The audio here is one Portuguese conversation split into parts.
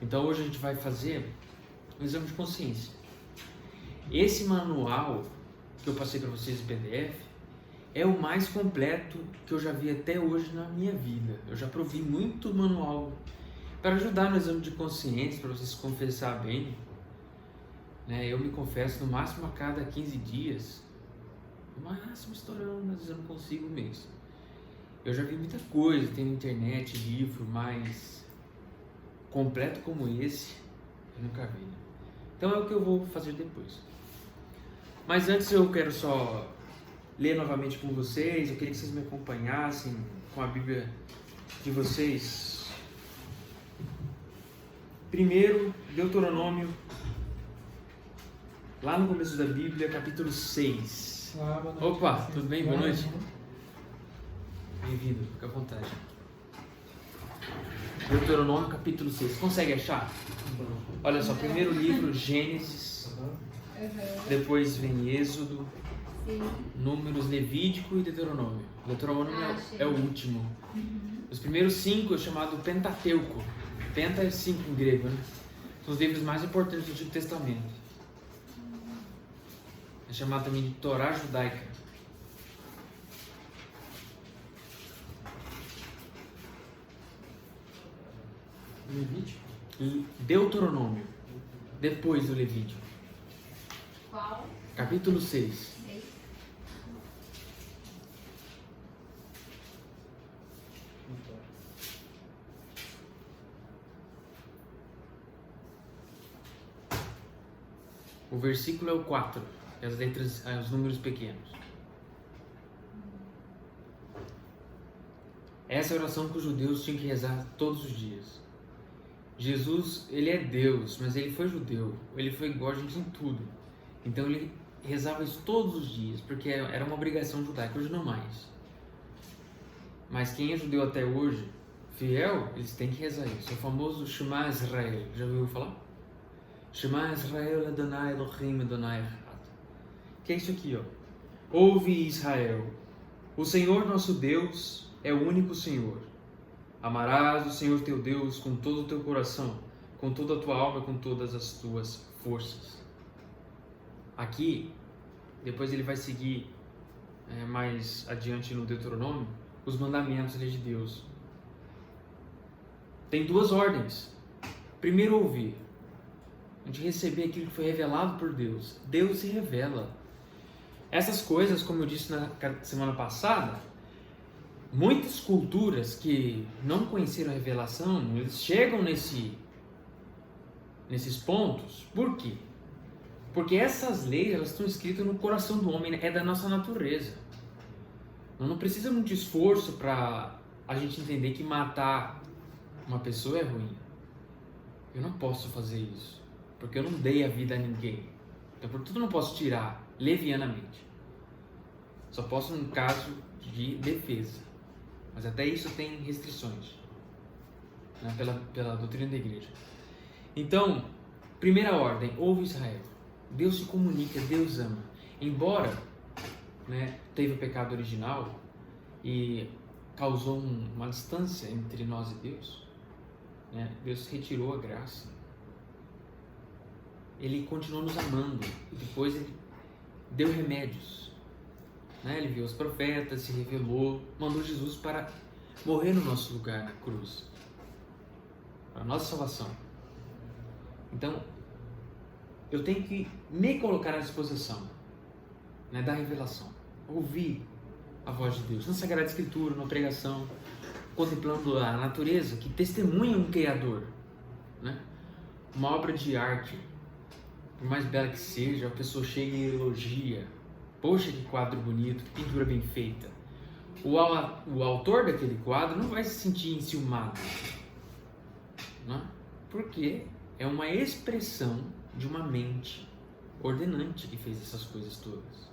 Então hoje a gente vai fazer um exame de consciência. Esse manual que eu passei para vocês em PDF é o mais completo que eu já vi até hoje na minha vida. Eu já provi muito manual para ajudar no exame de consciência, para você se confessar bem. Eu me confesso no máximo a cada 15 dias, no máximo estourando, mas eu não consigo mesmo. Eu já vi muita coisa, tem na internet, livro, mas completo como esse, eu nunca vi. Então é o que eu vou fazer depois. Mas antes eu quero só ler novamente com vocês, eu queria que vocês me acompanhassem com a Bíblia de vocês. Primeiro, Deuteronômio, lá no começo da Bíblia, capítulo 6. Olá, boa noite. Opa, tudo bem? Boa noite. Bem-vindo, fica à vontade. Deuteronômio, capítulo 6. Consegue achar? Olha só, primeiro livro, Gênesis, depois vem Êxodo, Números, Levítico e Deuteronômio. Deuteronômio é o último. Os primeiros 5 é chamado Pentateuco. Penta é 5 em grego, né? São os livros mais importantes do Antigo Testamento. É chamado também de Torá Judaica. Levítico? E Deuteronômio, depois do Levítico. Qual? Capítulo 6. O versículo é o 4, as letras, os números pequenos. Essa é a oração que os judeus tinham que rezar todos os dias. Jesus, ele é Deus, mas ele foi judeu, ele foi igual a gente em tudo. Então ele rezava isso todos os dias, porque era uma obrigação judaica, hoje não mais. Mas quem é judeu até hoje, fiel, eles têm que rezar isso. É o famoso Shema Israel, já ouviu falar? Shema Israel Adonai Elohim Adonai Echad. Que é isso aqui, ó. Ouve Israel, o Senhor nosso Deus é o único Senhor. Amarás o Senhor teu Deus com todo o teu coração, com toda a tua alma, com todas as tuas forças. Aqui, depois ele vai seguir mais adiante no Deuteronômio, os mandamentos de Deus. Tem 2 ordens. Primeiro, ouvir. A gente receber aquilo que foi revelado por Deus. Deus se revela. Essas coisas, como eu disse na semana passada, muitas culturas que não conheceram a revelação, eles chegam nesses pontos. Por quê? Porque essas leis, elas estão escritas no coração do homem, é da nossa natureza. Não precisa muito esforço para a gente entender que matar uma pessoa é ruim. Eu não posso fazer isso, porque eu não dei a vida a ninguém. Então, por tudo, eu não posso tirar levianamente. Só posso em caso de defesa. Mas até isso tem restrições, né, pela doutrina da igreja. Então, primeira ordem, ouve Israel. Deus se comunica, Deus ama. Embora teve o pecado original e causou uma distância entre nós e Deus, Deus retirou a graça. Ele continuou nos amando e depois ele deu remédios. Ele viu os profetas, se revelou, mandou Jesus para morrer no nosso lugar na cruz, para a nossa salvação. Então, eu tenho que me colocar à disposição da revelação, ouvir a voz de Deus, na Sagrada Escritura, na pregação, contemplando a natureza que testemunha um Criador, uma obra de arte, por mais bela que seja, a pessoa chega e elogia. Poxa, que quadro bonito, que pintura bem feita. O autor daquele quadro não vai se sentir enciumado, porque é uma expressão de uma mente ordenante que fez essas coisas todas.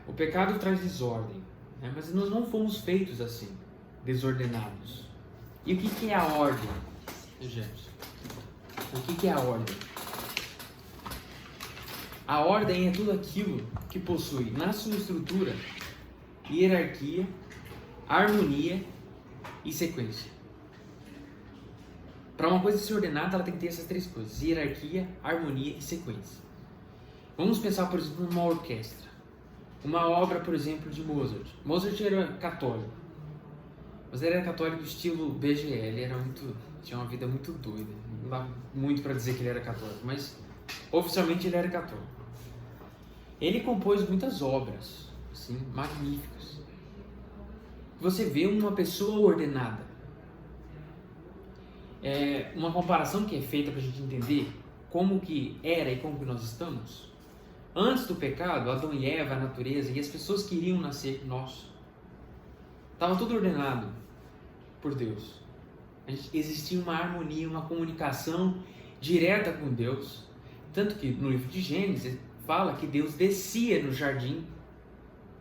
O pecado traz desordem, mas nós não fomos feitos assim, desordenados. E o que é a ordem, gente? O que é a ordem? A ordem é tudo aquilo que possui na sua estrutura hierarquia, harmonia e sequência. Para uma coisa ser ordenada, ela tem que ter essas três coisas: hierarquia, harmonia e sequência. Vamos pensar, por exemplo, numa orquestra. Uma obra, por exemplo, de Mozart. Mozart era católico, mas ele era católico estilo BGL, tinha uma vida muito doida. Não dá muito para dizer que ele era católico, mas oficialmente ele era católico. Ele compôs muitas obras, assim, magníficas. Você vê uma pessoa ordenada. Uma comparação que é feita para a gente entender como que era e como que nós estamos. Antes do pecado, Adão e Eva, a natureza e as pessoas que iriam nascer, nós. Estava tudo ordenado por Deus. Existia uma harmonia, uma comunicação direta com Deus. Tanto que no livro de Gênesis fala que Deus descia no jardim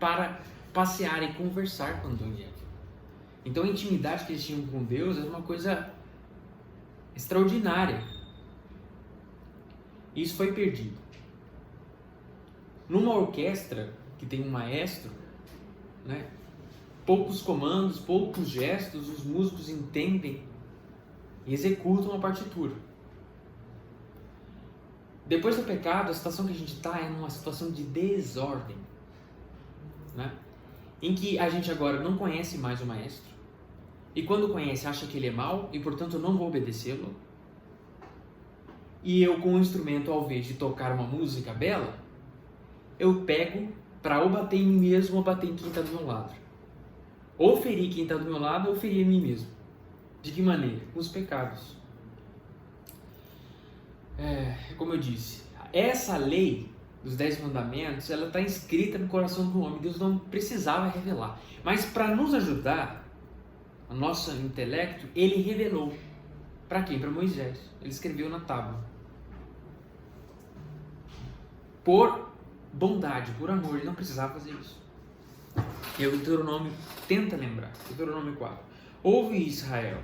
para passear e conversar com Adão e Eva. Então a intimidade que eles tinham com Deus era uma coisa extraordinária. Isso foi perdido. Numa orquestra que tem um maestro, né, poucos comandos, poucos gestos, os músicos entendem e executam a partitura. Depois do pecado, a situação que a gente está é numa situação de desordem, né, em que a gente agora não conhece mais o maestro, e quando conhece acha que ele é mau e portanto eu não vou obedecê-lo, e eu com o instrumento, ao invés de tocar uma música bela, eu pego para ou bater em mim mesmo ou bater em quem está do meu lado. Ou ferir quem está do meu lado ou ferir a mim mesmo. De que maneira? Com os pecados. Como eu disse, essa lei dos 10 mandamentos, ela está inscrita no coração do homem. Deus não precisava revelar. Mas para nos ajudar, o nosso intelecto, ele revelou. Para quem? Para Moisés. Ele escreveu na tábua. Por bondade, por amor, ele não precisava fazer isso. E o Deuteronômio tenta lembrar. Deuteronômio 4. Ouve, Israel,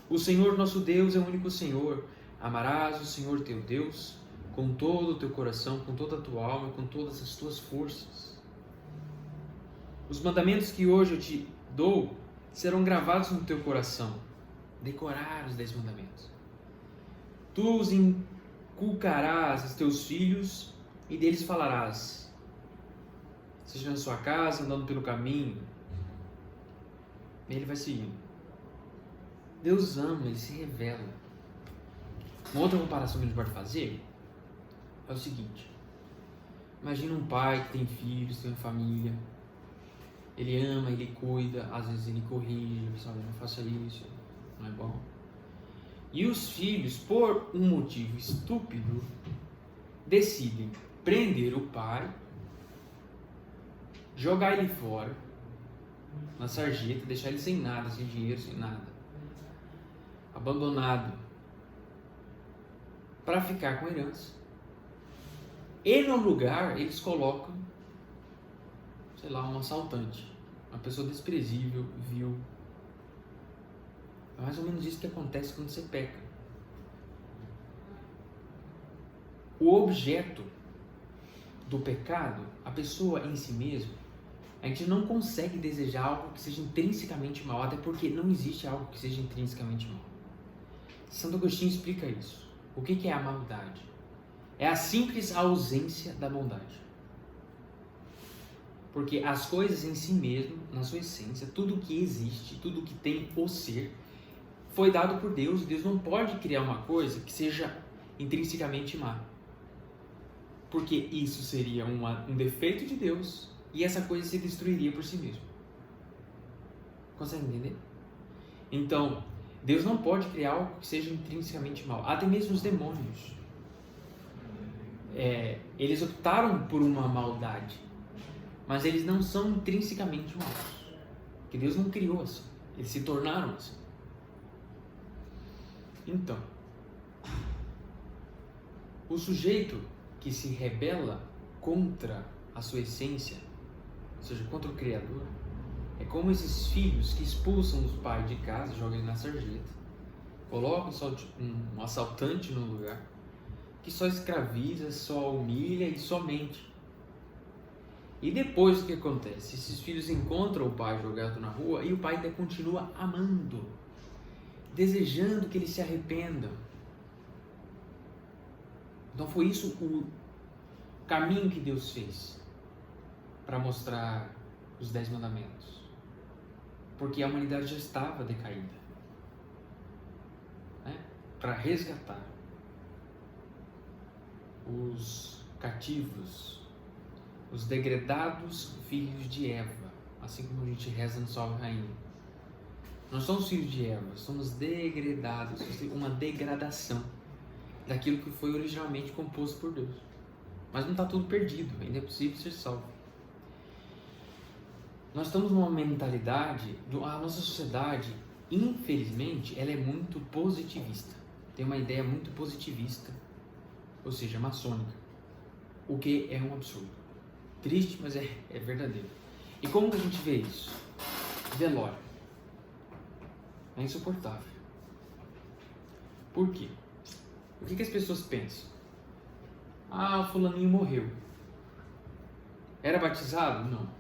o Senhor nosso Deus é o único Senhor. Amarás o Senhor teu Deus com todo o teu coração, com toda a tua alma, com todas as tuas forças. Os mandamentos que hoje eu te dou serão gravados no teu coração. Decorar os 10 mandamentos. Tu os inculcarás aos teus filhos e deles falarás, seja na sua casa, andando pelo caminho. Ele vai seguindo. Deus ama, ele se revela. Uma outra comparação que a gente pode fazer é o seguinte: imagina um pai que tem filhos, tem uma família, ele ama, ele cuida, às vezes ele corrige, sabe, não faça isso, não é bom. E os filhos, por um motivo estúpido, decidem prender o pai, jogar ele fora na sarjeta, deixar ele sem nada, sem dinheiro, sem nada, abandonado, para ficar com a herança. E no lugar eles colocam, sei lá, um assaltante, uma pessoa desprezível, vil. É mais ou menos isso que acontece quando você peca. O objeto do pecado, a pessoa em si mesma, a gente não consegue desejar algo que seja intrinsecamente mal, até porque não existe algo que seja intrinsecamente mal. Santo Agostinho explica isso. O que é a maldade? É a simples ausência da bondade. Porque as coisas em si mesmo, na sua essência, tudo que existe, tudo que tem o ser, foi dado por Deus. Deus não pode criar uma coisa que seja intrinsecamente má. Porque isso seria um defeito de Deus e essa coisa se destruiria por si mesmo. Consegue entender? Então, Deus não pode criar algo que seja intrinsecamente mal. Até mesmo os demônios. Eles optaram por uma maldade, mas eles não são intrinsecamente maus. Porque Deus não criou assim. Eles se tornaram assim. Então, o sujeito que se rebela contra a sua essência, ou seja, contra o Criador, é como esses filhos que expulsam os pais de casa, jogam ele na sarjeta, colocam só um assaltante no lugar, que só escraviza, só humilha e só mente. E depois o que acontece? Esses filhos encontram o pai jogado na rua e o pai ainda continua amando. desejando que eles se arrependam. Então foi isso o caminho que Deus fez para mostrar os 10 mandamentos. Porque a humanidade já estava decaída, né? Para resgatar os cativos, os degredados filhos de Eva, assim como a gente reza no Salve Rainha. Nós somos filhos de Eva, somos degredados, uma degradação daquilo que foi originalmente composto por Deus. Mas não está tudo perdido, ainda é possível ser salvo. Nós estamos numa mentalidade, a nossa sociedade, infelizmente, ela é muito positivista. Tem uma ideia muito positivista, ou seja, maçônica. O que é um absurdo. Triste, mas é verdadeiro. E como que a gente vê isso? Velório. É insuportável. Por quê? O que as pessoas pensam? Ah, o fulaninho morreu. Era batizado? Não.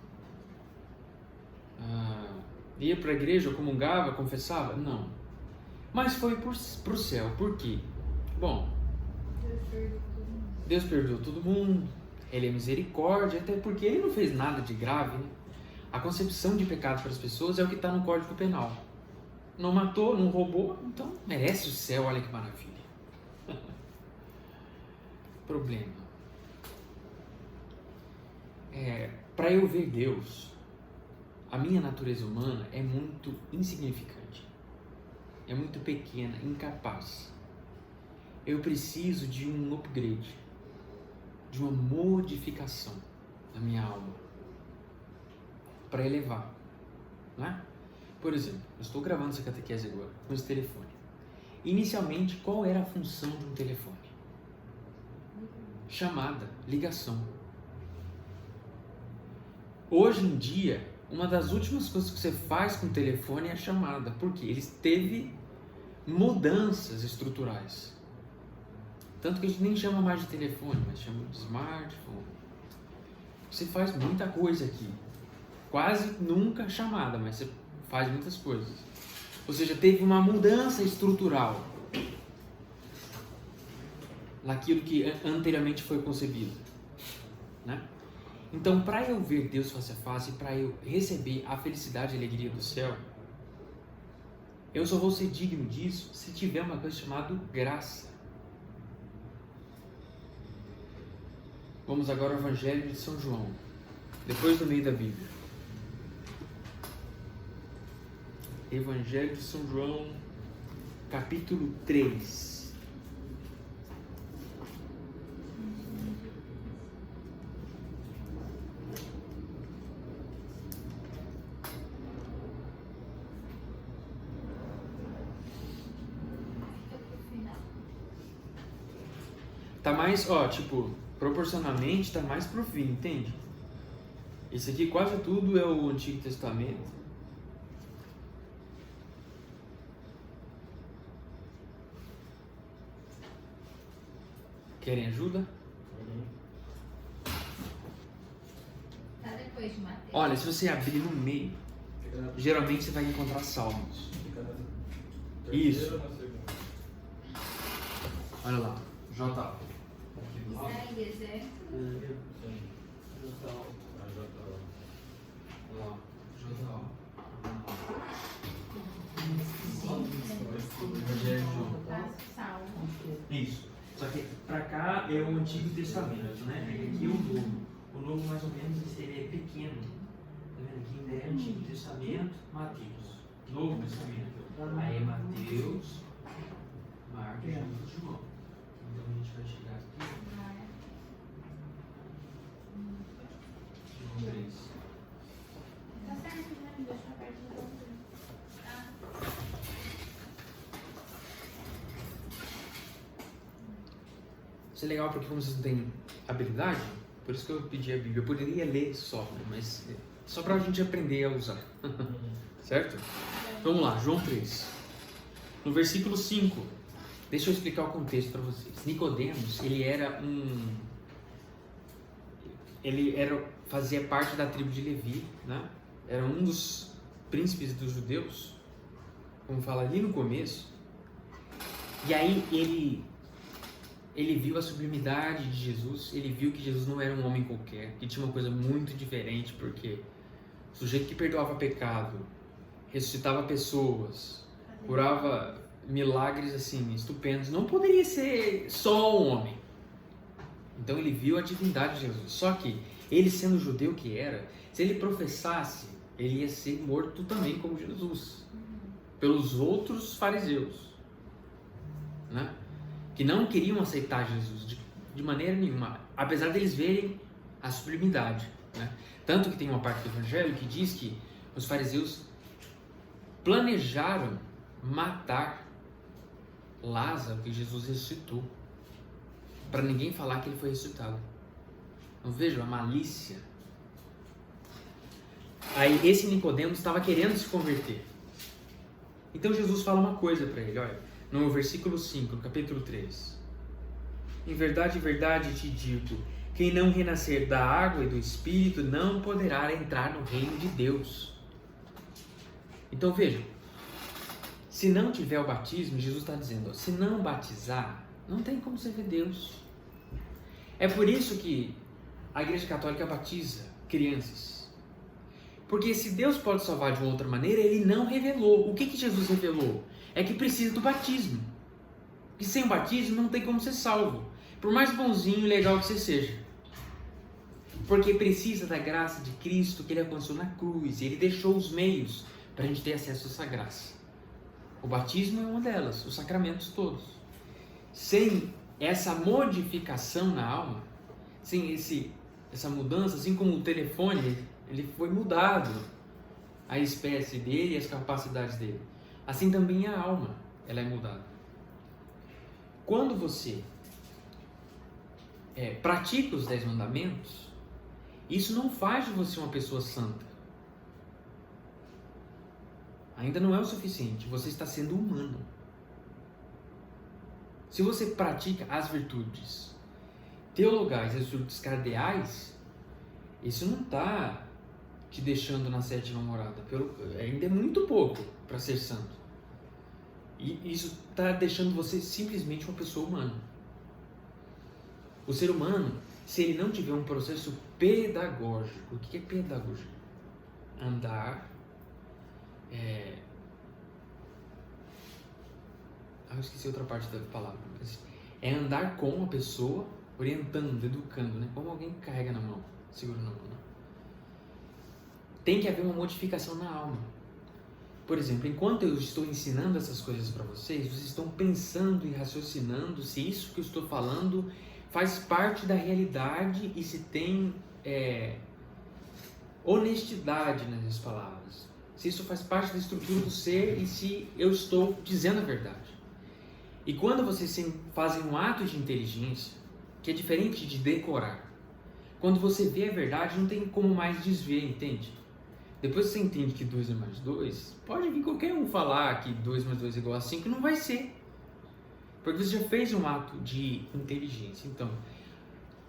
Ia para a igreja, comungava, confessava? Não. Mas foi para o céu. Por quê? Bom, Deus perdoou todo mundo. Ele é misericórdia, até porque ele não fez nada de grave, né? A concepção de pecado para as pessoas é o que está no Código Penal. Não matou, não roubou, então merece o céu, olha que maravilha. Problema. Para eu ver Deus, a minha natureza humana é muito insignificante. É muito pequena, incapaz. Eu preciso de um upgrade, de uma modificação da minha alma para elevar, não é? Por exemplo, eu estou gravando essa catequese agora com esse telefone. Inicialmente, qual era a função de um telefone? Chamada, ligação. Hoje em dia, uma das últimas coisas que você faz com o telefone é a chamada, porque ele teve mudanças estruturais. Tanto que a gente nem chama mais de telefone, mas chama de smartphone. Você faz muita coisa aqui. Quase nunca chamada, mas você faz muitas coisas. Ou seja, teve uma mudança estrutural naquilo que anteriormente foi concebido, né? Então, para eu ver Deus face a face, para eu receber a felicidade e a alegria do céu, eu só vou ser digno disso se tiver uma coisa chamada graça. Vamos agora ao Evangelho de São João, depois do meio da Bíblia. Evangelho de São João, capítulo 3. Tá mais, proporcionalmente tá mais pro fim, entende? Isso aqui quase tudo é o Antigo Testamento. Querem ajuda? Tá depois de Mateus. Olha, se você abrir no meio, geralmente você vai encontrar Salmos. Isso. Olha lá, J. Isaías, é? Salmo. Isso. Só que pra cá é o Antigo Testamento, né? Aqui é o Novo. O Novo, mais ou menos, ele é pequeno. Tá vendo? Aqui ainda é Antigo Testamento, Mateus. Novo Testamento. Aí é Mateus, Marcos e João. Então a gente vai chegar aqui. João 3. Tá certo, né? Deixa eu perto do outro. Isso é legal porque como vocês não têm habilidade, por isso que eu pedi a Bíblia. Eu poderia ler só, né? Mas só para a gente aprender a usar. Certo? Vamos lá, João 3. No versículo 5, deixa eu explicar o contexto para vocês. Nicodemos, fazia parte da tribo de Levi, né? Era um dos príncipes dos judeus. como fala ali no começo, e aí ele viu a sublimidade de Jesus, ele viu que Jesus não era um homem qualquer, que tinha uma coisa muito diferente, porque o sujeito que perdoava pecado, ressuscitava pessoas, curava milagres assim, estupendos, não poderia ser só um homem. Então ele viu a divindade de Jesus. Só que ele, sendo judeu que era, se ele professasse, ele ia ser morto também como Jesus, pelos outros fariseus, né? Que não queriam aceitar Jesus de maneira nenhuma, apesar deles verem a sublimidade, né? Tanto que tem uma parte do Evangelho que diz que os fariseus planejaram matar Lázaro, que Jesus ressuscitou, para ninguém falar que ele foi ressuscitado. Então vejam a malícia. Aí esse Nicodemos estava querendo se converter. Então Jesus fala uma coisa para ele, olha, no versículo 5, no capítulo 3. Em verdade, te digo, quem não renascer da água e do Espírito não poderá entrar no reino de Deus. Então vejam, se não tiver o batismo, Jesus está dizendo, se não batizar, não tem como você ver Deus. É por isso que a Igreja Católica batiza crianças. Porque se Deus pode salvar de uma outra maneira, Ele não revelou. O que Jesus revelou? É que precisa do batismo. E sem o batismo não tem como ser salvo. Por mais bonzinho e legal que você seja. Porque precisa da graça de Cristo que Ele alcançou na cruz. E Ele deixou os meios para a gente ter acesso a essa graça. O batismo é uma delas, os sacramentos todos. Sem essa modificação na alma, sem essa mudança, assim como o telefone, ele foi mudado, a espécie dele e as capacidades dele. Assim também a alma, ela é mudada. Quando você pratica os 10 mandamentos, isso não faz de você uma pessoa santa. Ainda não é o suficiente, você está sendo humano. Se você pratica as virtudes teologais, as virtudes cardeais, isso não está te deixando na sétima morada. Ainda é muito pouco para ser santo. E isso está deixando você simplesmente uma pessoa humana. O ser humano, se ele não tiver um processo pedagógico, o que é pedagogia? Andar... eu esqueci outra parte da palavra, mas é andar com a pessoa, orientando, educando, né? Como alguém carrega na mão, segura na mão, né? Tem que haver uma modificação na alma. Por exemplo, enquanto eu estou ensinando essas coisas para vocês, vocês estão pensando e raciocinando se isso que eu estou falando faz parte da realidade e se tem honestidade nas palavras. Se isso faz parte da estrutura do ser e se eu estou dizendo a verdade. E quando vocês fazem um ato de inteligência, que é diferente de decorar, quando você vê a verdade, não tem como mais desver, entende? Depois que você entende que 2 é mais 2, pode vir qualquer um falar que 2 mais 2 é igual a 5, não vai ser. Porque você já fez um ato de inteligência. Então,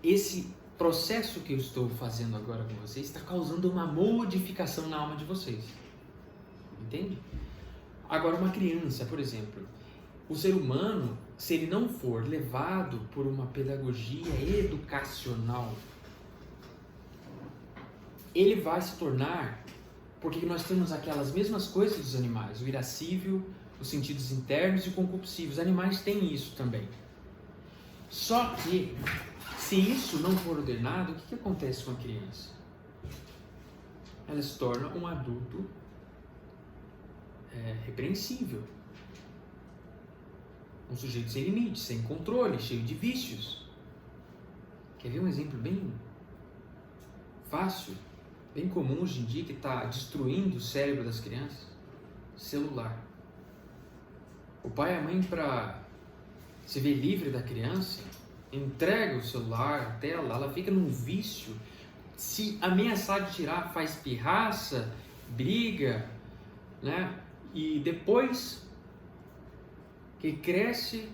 esse processo que eu estou fazendo agora com vocês está causando uma modificação na alma de vocês. Entende? Agora, uma criança, por exemplo, o ser humano, se ele não for levado por uma pedagogia educacional, ele vai se tornar, porque nós temos aquelas mesmas coisas dos animais, o irascível, os sentidos internos e concupiscíveis. Os animais têm isso também. Só que, se isso não for ordenado, o que acontece com a criança? Ela se torna um adulto repreensível. Um sujeito sem limite, sem controle, cheio de vícios. Quer ver um exemplo bem fácil, bem comum hoje em dia, que está destruindo o cérebro das crianças? Celular. O pai e a mãe, para se ver livre da criança, entrega o celular, a tela, ela fica num vício. Se ameaçar de tirar, faz pirraça, briga, né? E depois que cresce,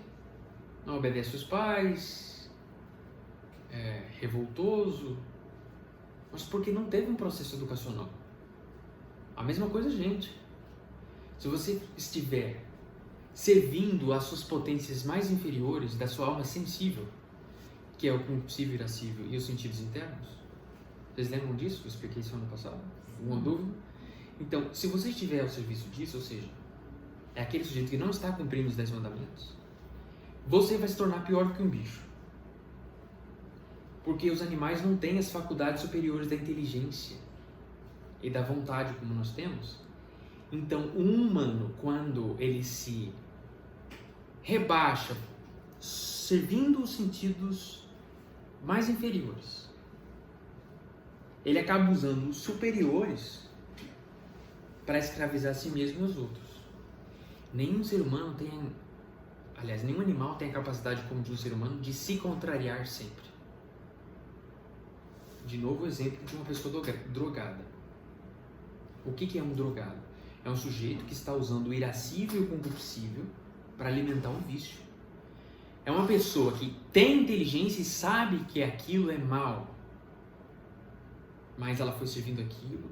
não obedece os pais, é revoltoso, mas porque não teve um processo educacional. A mesma coisa, gente. se você estiver servindo às suas potências mais inferiores da sua alma sensível, que é o concupiscível, irascível e os sentidos internos, vocês lembram disso? Eu expliquei isso ano passado. Alguma dúvida? Então, se você estiver ao serviço disso, ou seja, é aquele sujeito que não está cumprindo os 10 mandamentos, você vai se tornar pior do que um bicho. Porque os animais não têm as faculdades superiores da inteligência e da vontade como nós temos. Então, um humano, quando ele se rebaixa, servindo os sentidos mais inferiores, ele acaba usando os superiores para escravizar a si mesmo e os outros. Nenhum ser humano tem, aliás, nenhum animal tem a capacidade, como de um ser humano, de se contrariar sempre. De novo, o exemplo de uma pessoa drogada. O que é um drogado? É um sujeito que está usando o irascível e o concupiscível para alimentar um vício. É uma pessoa que tem inteligência e sabe que aquilo é mal, mas ela foi servindo aquilo,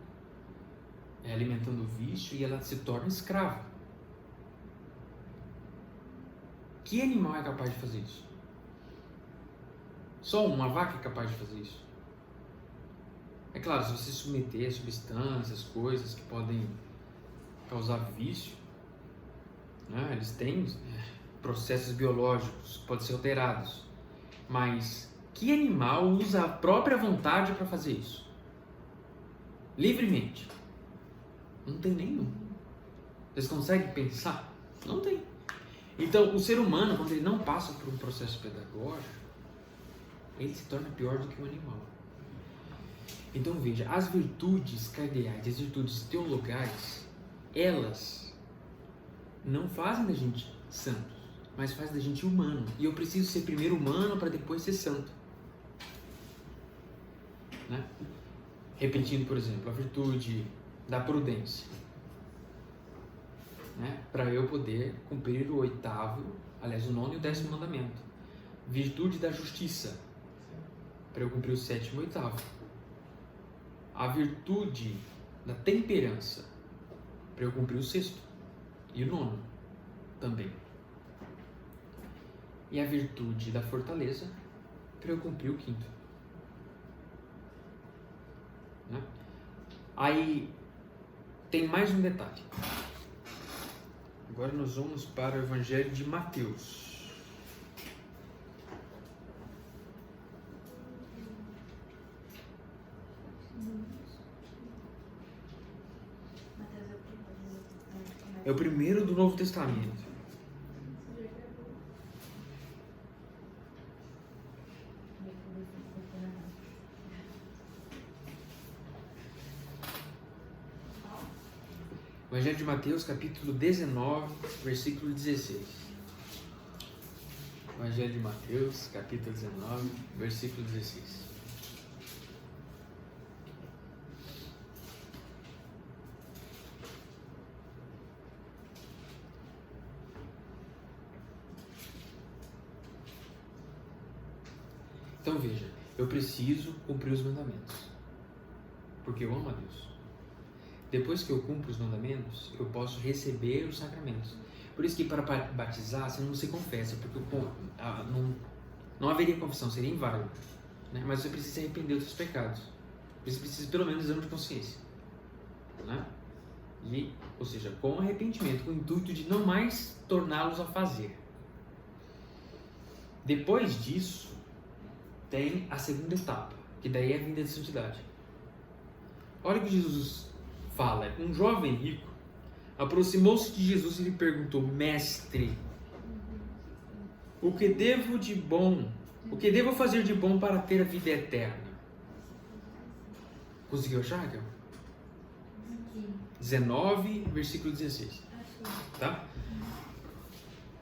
alimentando o vício, e ela se torna escrava. Que animal é capaz de fazer isso? Só uma vaca é capaz de fazer isso? É claro, se você submeter a substâncias, coisas que podem causar vício, né? Eles têm processos biológicos que podem ser alterados. Mas que animal usa a própria vontade para fazer isso? Livremente? Não tem nenhum. Vocês conseguem pensar? Não tem. Então, o ser humano, quando ele não passa por um processo pedagógico, ele se torna pior do que um animal. Então, veja, as virtudes cardeais, as virtudes teologais, elas não fazem da gente santos, mas fazem da gente humano. E eu preciso ser primeiro humano para depois ser santo. Né? Repetindo, por exemplo, a virtude da prudência. Né? Para eu poder cumprir o 8º, aliás, o 9º e o 10º mandamento. Virtude da justiça, para eu cumprir o 7º e o 8º. A virtude da temperança, para eu cumprir o 6º e o 9º também. E a virtude da fortaleza, para eu cumprir o 5º. Né? Aí tem mais um detalhe. Agora nós vamos para o Evangelho de Mateus. É o primeiro do Novo Testamento. Evangelho de Mateus, capítulo 19, versículo 16. Evangelho de Mateus, capítulo 19, versículo 16. Então veja, eu preciso cumprir os mandamentos, porque eu amo a Deus. Depois que eu cumpro os mandamentos, eu posso receber os sacramentos. Por isso que para batizar, você não se confessa, porque não haveria confissão, seria inválido. Né? Mas você precisa se arrepender dos seus pecados. Você precisa pelo menos de exame de consciência. Né? Ou seja, com arrependimento, com o intuito de não mais torná-los a fazer. Depois disso, tem a segunda etapa, que daí é a vinda de santidade. Olha o que Jesus fala. Um jovem rico aproximou-se de Jesus e lhe perguntou: Mestre, o que devo fazer de bom para ter a vida eterna? Conseguiu achar, Raquel? 19, versículo 16. Tá?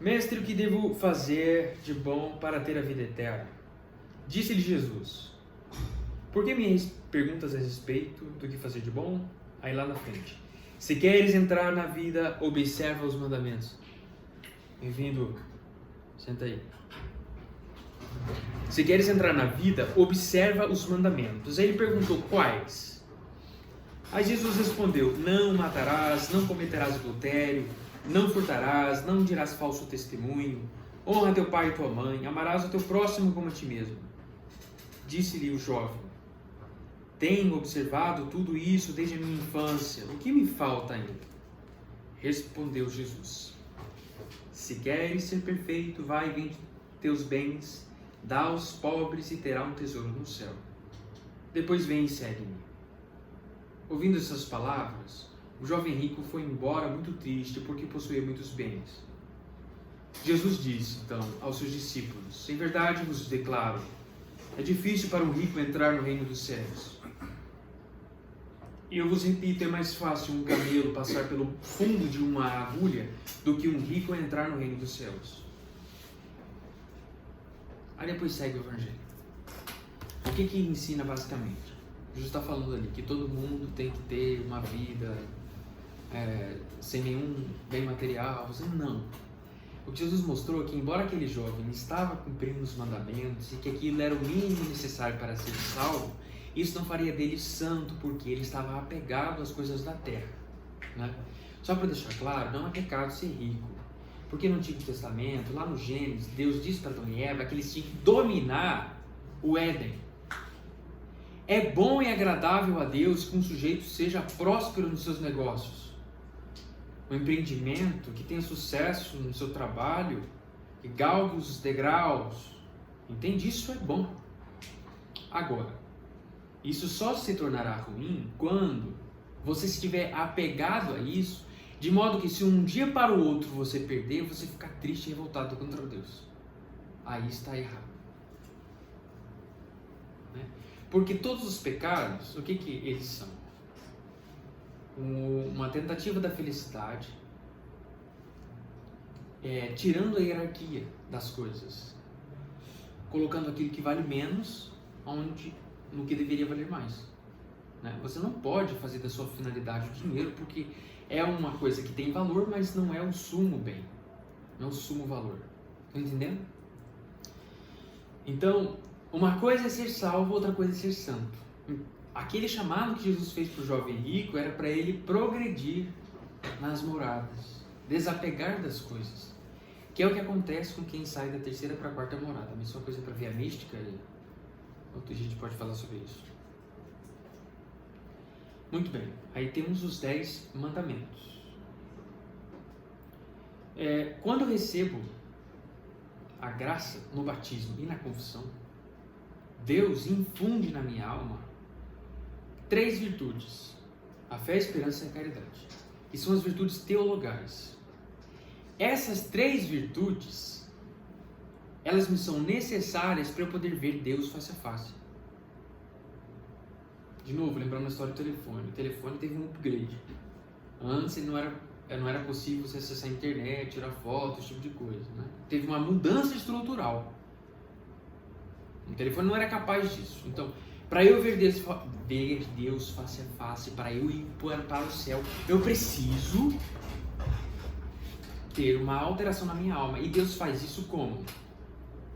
Mestre, o que devo fazer de bom para ter a vida eterna? Disse-lhe Jesus: por que me perguntas a respeito do que fazer de bom? Aí lá na frente: se queres entrar na vida, observa os mandamentos. Bem-vindo, senta aí. Se queres entrar na vida, observa os mandamentos. Aí ele perguntou: quais? Aí Jesus respondeu: não matarás, não cometerás adultério, não furtarás, não dirás falso testemunho, honra teu pai e tua mãe, amarás o teu próximo como a ti mesmo. Disse-lhe o jovem: tenho observado tudo isso desde a minha infância, o que me falta ainda? Respondeu Jesus: se queres ser perfeito, vai, vende teus bens, dá aos pobres e terá um tesouro no céu. Depois vem e segue-me. Ouvindo essas palavras, o jovem rico foi embora muito triste porque possuía muitos bens. Jesus disse então aos seus discípulos: em verdade vos declaro, é difícil para um rico entrar no reino dos céus. E eu vos repito, é mais fácil um camelo passar pelo fundo de uma agulha do que um rico entrar no reino dos céus. Aí depois segue o evangelho. O que ensina basicamente? Jesus está falando ali que todo mundo tem que ter uma vida sem nenhum bem material. Não. O que Jesus mostrou é que, embora aquele jovem estava cumprindo os mandamentos e que aquilo era o mínimo necessário para ser salvo, isso não faria dele santo, porque ele estava apegado às coisas da terra. Né? Só para deixar claro, não é pecado ser rico. Porque no Antigo Testamento, lá no Gênesis, Deus disse para Adão e Eva que eles tinham que dominar o Éden. É bom e agradável a Deus que um sujeito seja próspero nos seus negócios. Um empreendimento que tenha sucesso no seu trabalho, que galgue os degraus. Entende? Isso é bom. Agora, isso só se tornará ruim quando você estiver apegado a isso, de modo que se um dia para o outro você perder, você ficar triste e revoltado contra Deus. Aí está errado. Né? Porque todos os pecados, o que eles são? Uma tentativa da felicidade, tirando a hierarquia das coisas, colocando aquilo que vale menos no que deveria valer mais. Né? Você não pode fazer da sua finalidade o dinheiro, porque é uma coisa que tem valor, mas não é o sumo bem, não é o sumo valor. Estão entendendo? Então, uma coisa é ser salvo, outra coisa é ser santo. Aquele chamado que Jesus fez para o jovem rico era para ele progredir nas moradas, desapegar das coisas, que é o que acontece com quem sai da terceira para a quarta morada. A mesma coisa para ver a mística, outra gente pode falar sobre isso. Muito bem, aí temos os 10 mandamentos. Quando eu recebo a graça no batismo e na confissão, Deus infunde na minha alma 3 virtudes: a fé, a esperança e a caridade, que são as virtudes teologais. Essas 3 virtudes, elas me são necessárias para eu poder ver Deus face a face. De novo, lembrando a história do telefone. O telefone teve um upgrade. Antes não era possível você acessar a internet, tirar fotos, esse tipo de coisa. Né? Teve uma mudança estrutural. O telefone não era capaz disso. Então, para eu ver Deus face a face, para eu ir para o céu, eu preciso ter uma alteração na minha alma. E Deus faz isso como?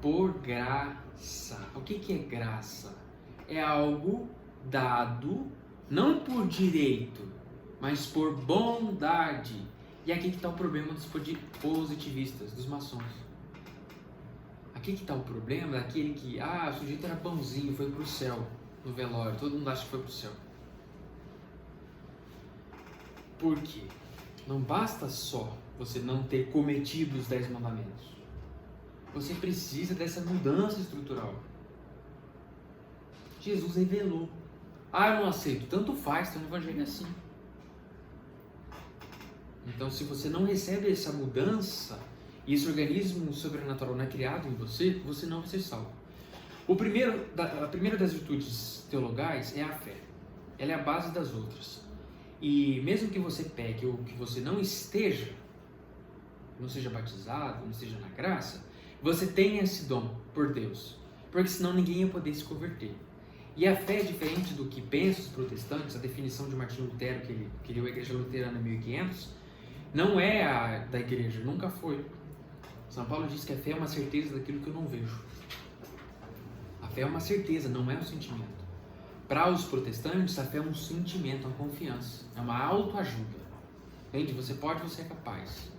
Por graça. O que é graça? É algo dado, não por direito, mas por bondade. E aqui que está o problema dos positivistas, dos maçons. Aqui que está o problema daquele que, o sujeito era bonzinho, foi para o céu no velório, todo mundo acha que foi para o céu. Por quê? Não basta só você não ter cometido os 10 mandamentos. Você precisa dessa mudança estrutural. Jesus revelou. Eu não aceito. Tanto faz, tem um evangelho assim. Então, se você não recebe essa mudança e esse organismo sobrenatural não é criado em você, você não vai ser salvo. A primeira das virtudes teologais é a fé. Ela é a base das outras. E mesmo que você peque ou que você não seja batizado, não esteja na graça, você tem esse dom por Deus. Porque senão ninguém ia poder se converter. E a fé é diferente do que pensam os protestantes. A definição de Martinho Lutero, que ele criou a igreja luterana em 1500, não é a da igreja, nunca foi. São Paulo diz que a fé é uma certeza daquilo que eu não vejo. A fé é uma certeza, não é um sentimento. Para os protestantes, a fé é um sentimento, uma confiança, é uma autoajuda. Entende? Você pode, você é capaz.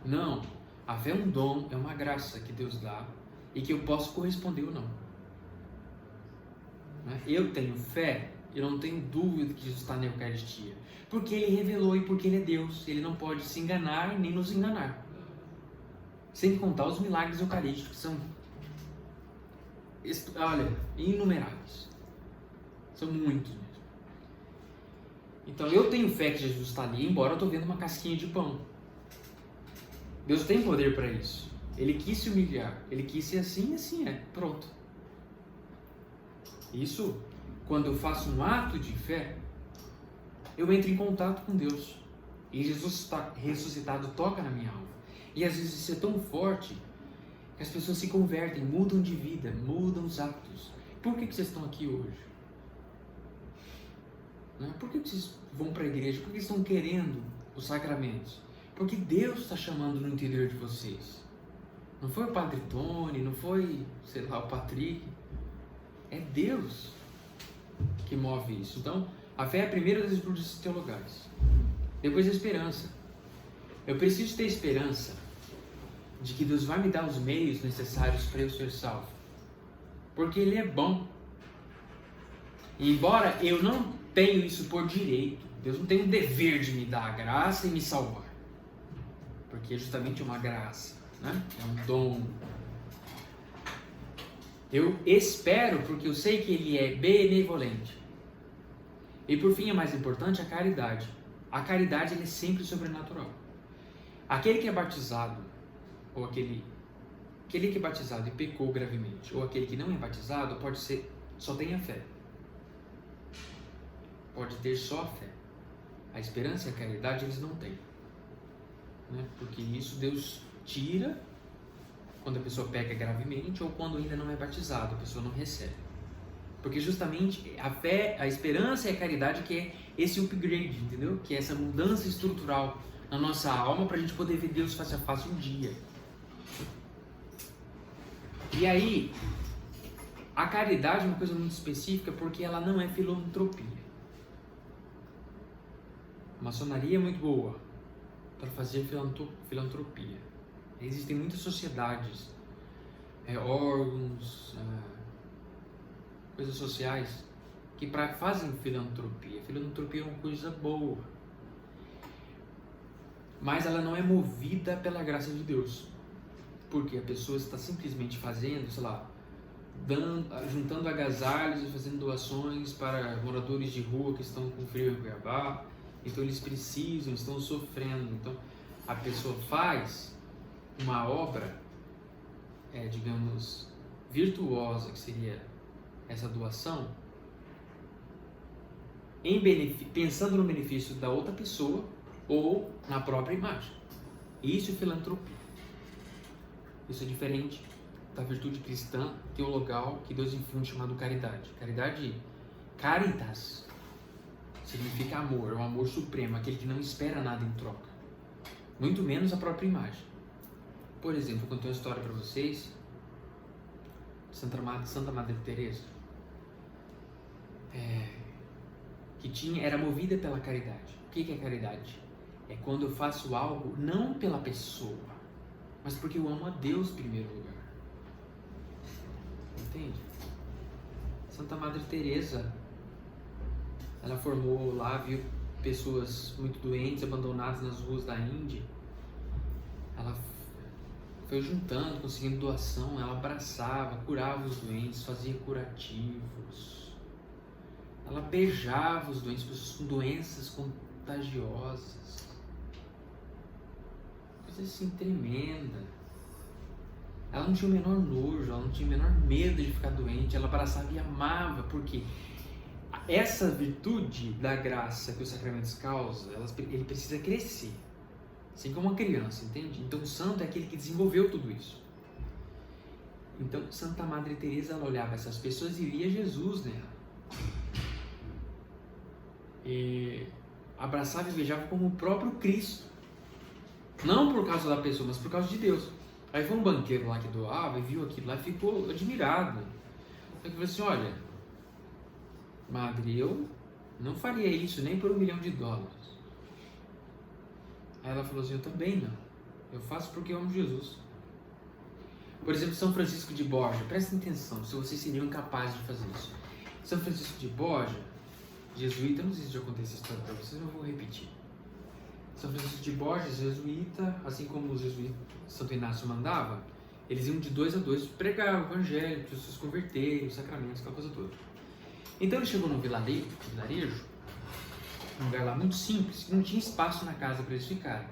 Não, a fé é um dom, é uma graça que Deus dá e que eu posso corresponder ou não. Eu tenho fé, eu não tenho dúvida que Jesus está na Eucaristia, porque Ele revelou e porque Ele é Deus. Ele não pode se enganar e nem nos enganar. Sem contar os milagres eucarísticos, que são, olha, inumeráveis. São muitos mesmo. Então eu tenho fé que Jesus está ali, embora eu estou vendo uma casquinha de pão. Deus tem poder para isso. Ele quis se humilhar, Ele quis ser assim e assim é. Pronto. Isso, quando eu faço um ato de fé, eu entro em contato com Deus. E Jesus está ressuscitado, toca na minha alma. E às vezes isso é tão forte que as pessoas se convertem, mudam de vida, mudam os hábitos. Por que vocês estão aqui hoje? Por que vocês vão para a igreja? Por que estão querendo os sacramentos? Porque Deus está chamando no interior de vocês. Não foi o Padre Tony, não foi, sei lá, o Patrick. É Deus que move isso. Então, a fé é a primeira das virtudes teologais. Depois a esperança. Eu preciso ter esperança de que Deus vai me dar os meios necessários para eu ser salvo. Porque Ele é bom. E embora eu não tenha isso por direito, Deus não tem o dever de me dar a graça e me salvar. Porque é justamente uma graça, né? É um dom. Eu espero porque eu sei que Ele é benevolente. E por fim, é mais importante, a caridade. A caridade ela é sempre sobrenatural. Aquele que é batizado, ou aquele que é batizado e pecou gravemente, ou aquele que não é batizado, pode ser, só tem a fé. Pode ter só a fé. A esperança e a caridade eles não têm. Porque isso Deus tira quando a pessoa peca gravemente ou quando ainda não é batizado, a pessoa não recebe. Porque justamente a fé, a esperança e a caridade que é esse upgrade, entendeu? Que é essa mudança estrutural na nossa alma para a gente poder ver Deus face a face um dia. E aí, a caridade é uma coisa muito específica porque ela não é filantropia. A maçonaria é muito boa para fazer filantropia. Existem muitas sociedades, órgãos, coisas sociais que fazem filantropia. Filantropia é uma coisa boa, mas ela não é movida pela graça de Deus, porque a pessoa está simplesmente fazendo, sei lá, juntando agasalhos e fazendo doações para moradores de rua que estão com frio em Cuiabá. Então eles precisam, estão sofrendo. Então a pessoa faz uma obra, digamos, virtuosa, que seria essa doação, pensando no benefício da outra pessoa ou na própria imagem. Isso é filantropia. Isso é diferente da virtude cristã, teologal, que Deus infunde, chamado caridade. Caridade, caritas, significa amor, é um amor supremo, aquele que não espera nada em troca, muito menos a própria imagem. Por exemplo, eu contei uma história para vocês, Santa Madre Teresa, que era movida pela caridade. O que é caridade? É quando eu faço algo não pela pessoa, mas porque eu amo a Deus em primeiro lugar. Entende? Santa Madre Teresa, ela formou lá, viu pessoas muito doentes, abandonadas nas ruas da Índia. Ela foi juntando, conseguindo doação, ela abraçava, curava os doentes, fazia curativos. Ela beijava os doentes, pessoas com doenças contagiosas. Coisa assim tremenda. Ela não tinha o menor nojo, ela não tinha o menor medo de ficar doente, ela abraçava e amava, porque essa virtude da graça que os sacramentos causam, ele precisa crescer, assim como uma criança, entende? Então o santo é aquele que desenvolveu tudo isso. Então Santa Madre Teresa, ela olhava essas pessoas e via Jesus nela, e abraçava e beijava como o próprio Cristo, não por causa da pessoa, mas por causa de Deus. Aí foi um banqueiro lá que doava e viu aquilo lá e ficou admirado. Ele falou assim: olha, Madre, eu não faria isso nem por $1 milhão. Aí ela falou assim, eu também não. Eu faço porque eu amo Jesus. Por exemplo, São Francisco de Borja, prestem atenção, se vocês seriam incapazes de fazer isso. São Francisco de Borja, jesuíta, não sei se eu já contei essa história para vocês, mas eu vou repetir. São Francisco de Borja, jesuíta, assim como os jesuítas Santo Inácio mandava, eles iam de 2 a 2 pregar o evangelho, para as pessoas converterem, os sacramentos, aquela coisa toda. Então ele chegou num vilarejo, um lugar lá muito simples, que não tinha espaço na casa para eles ficarem.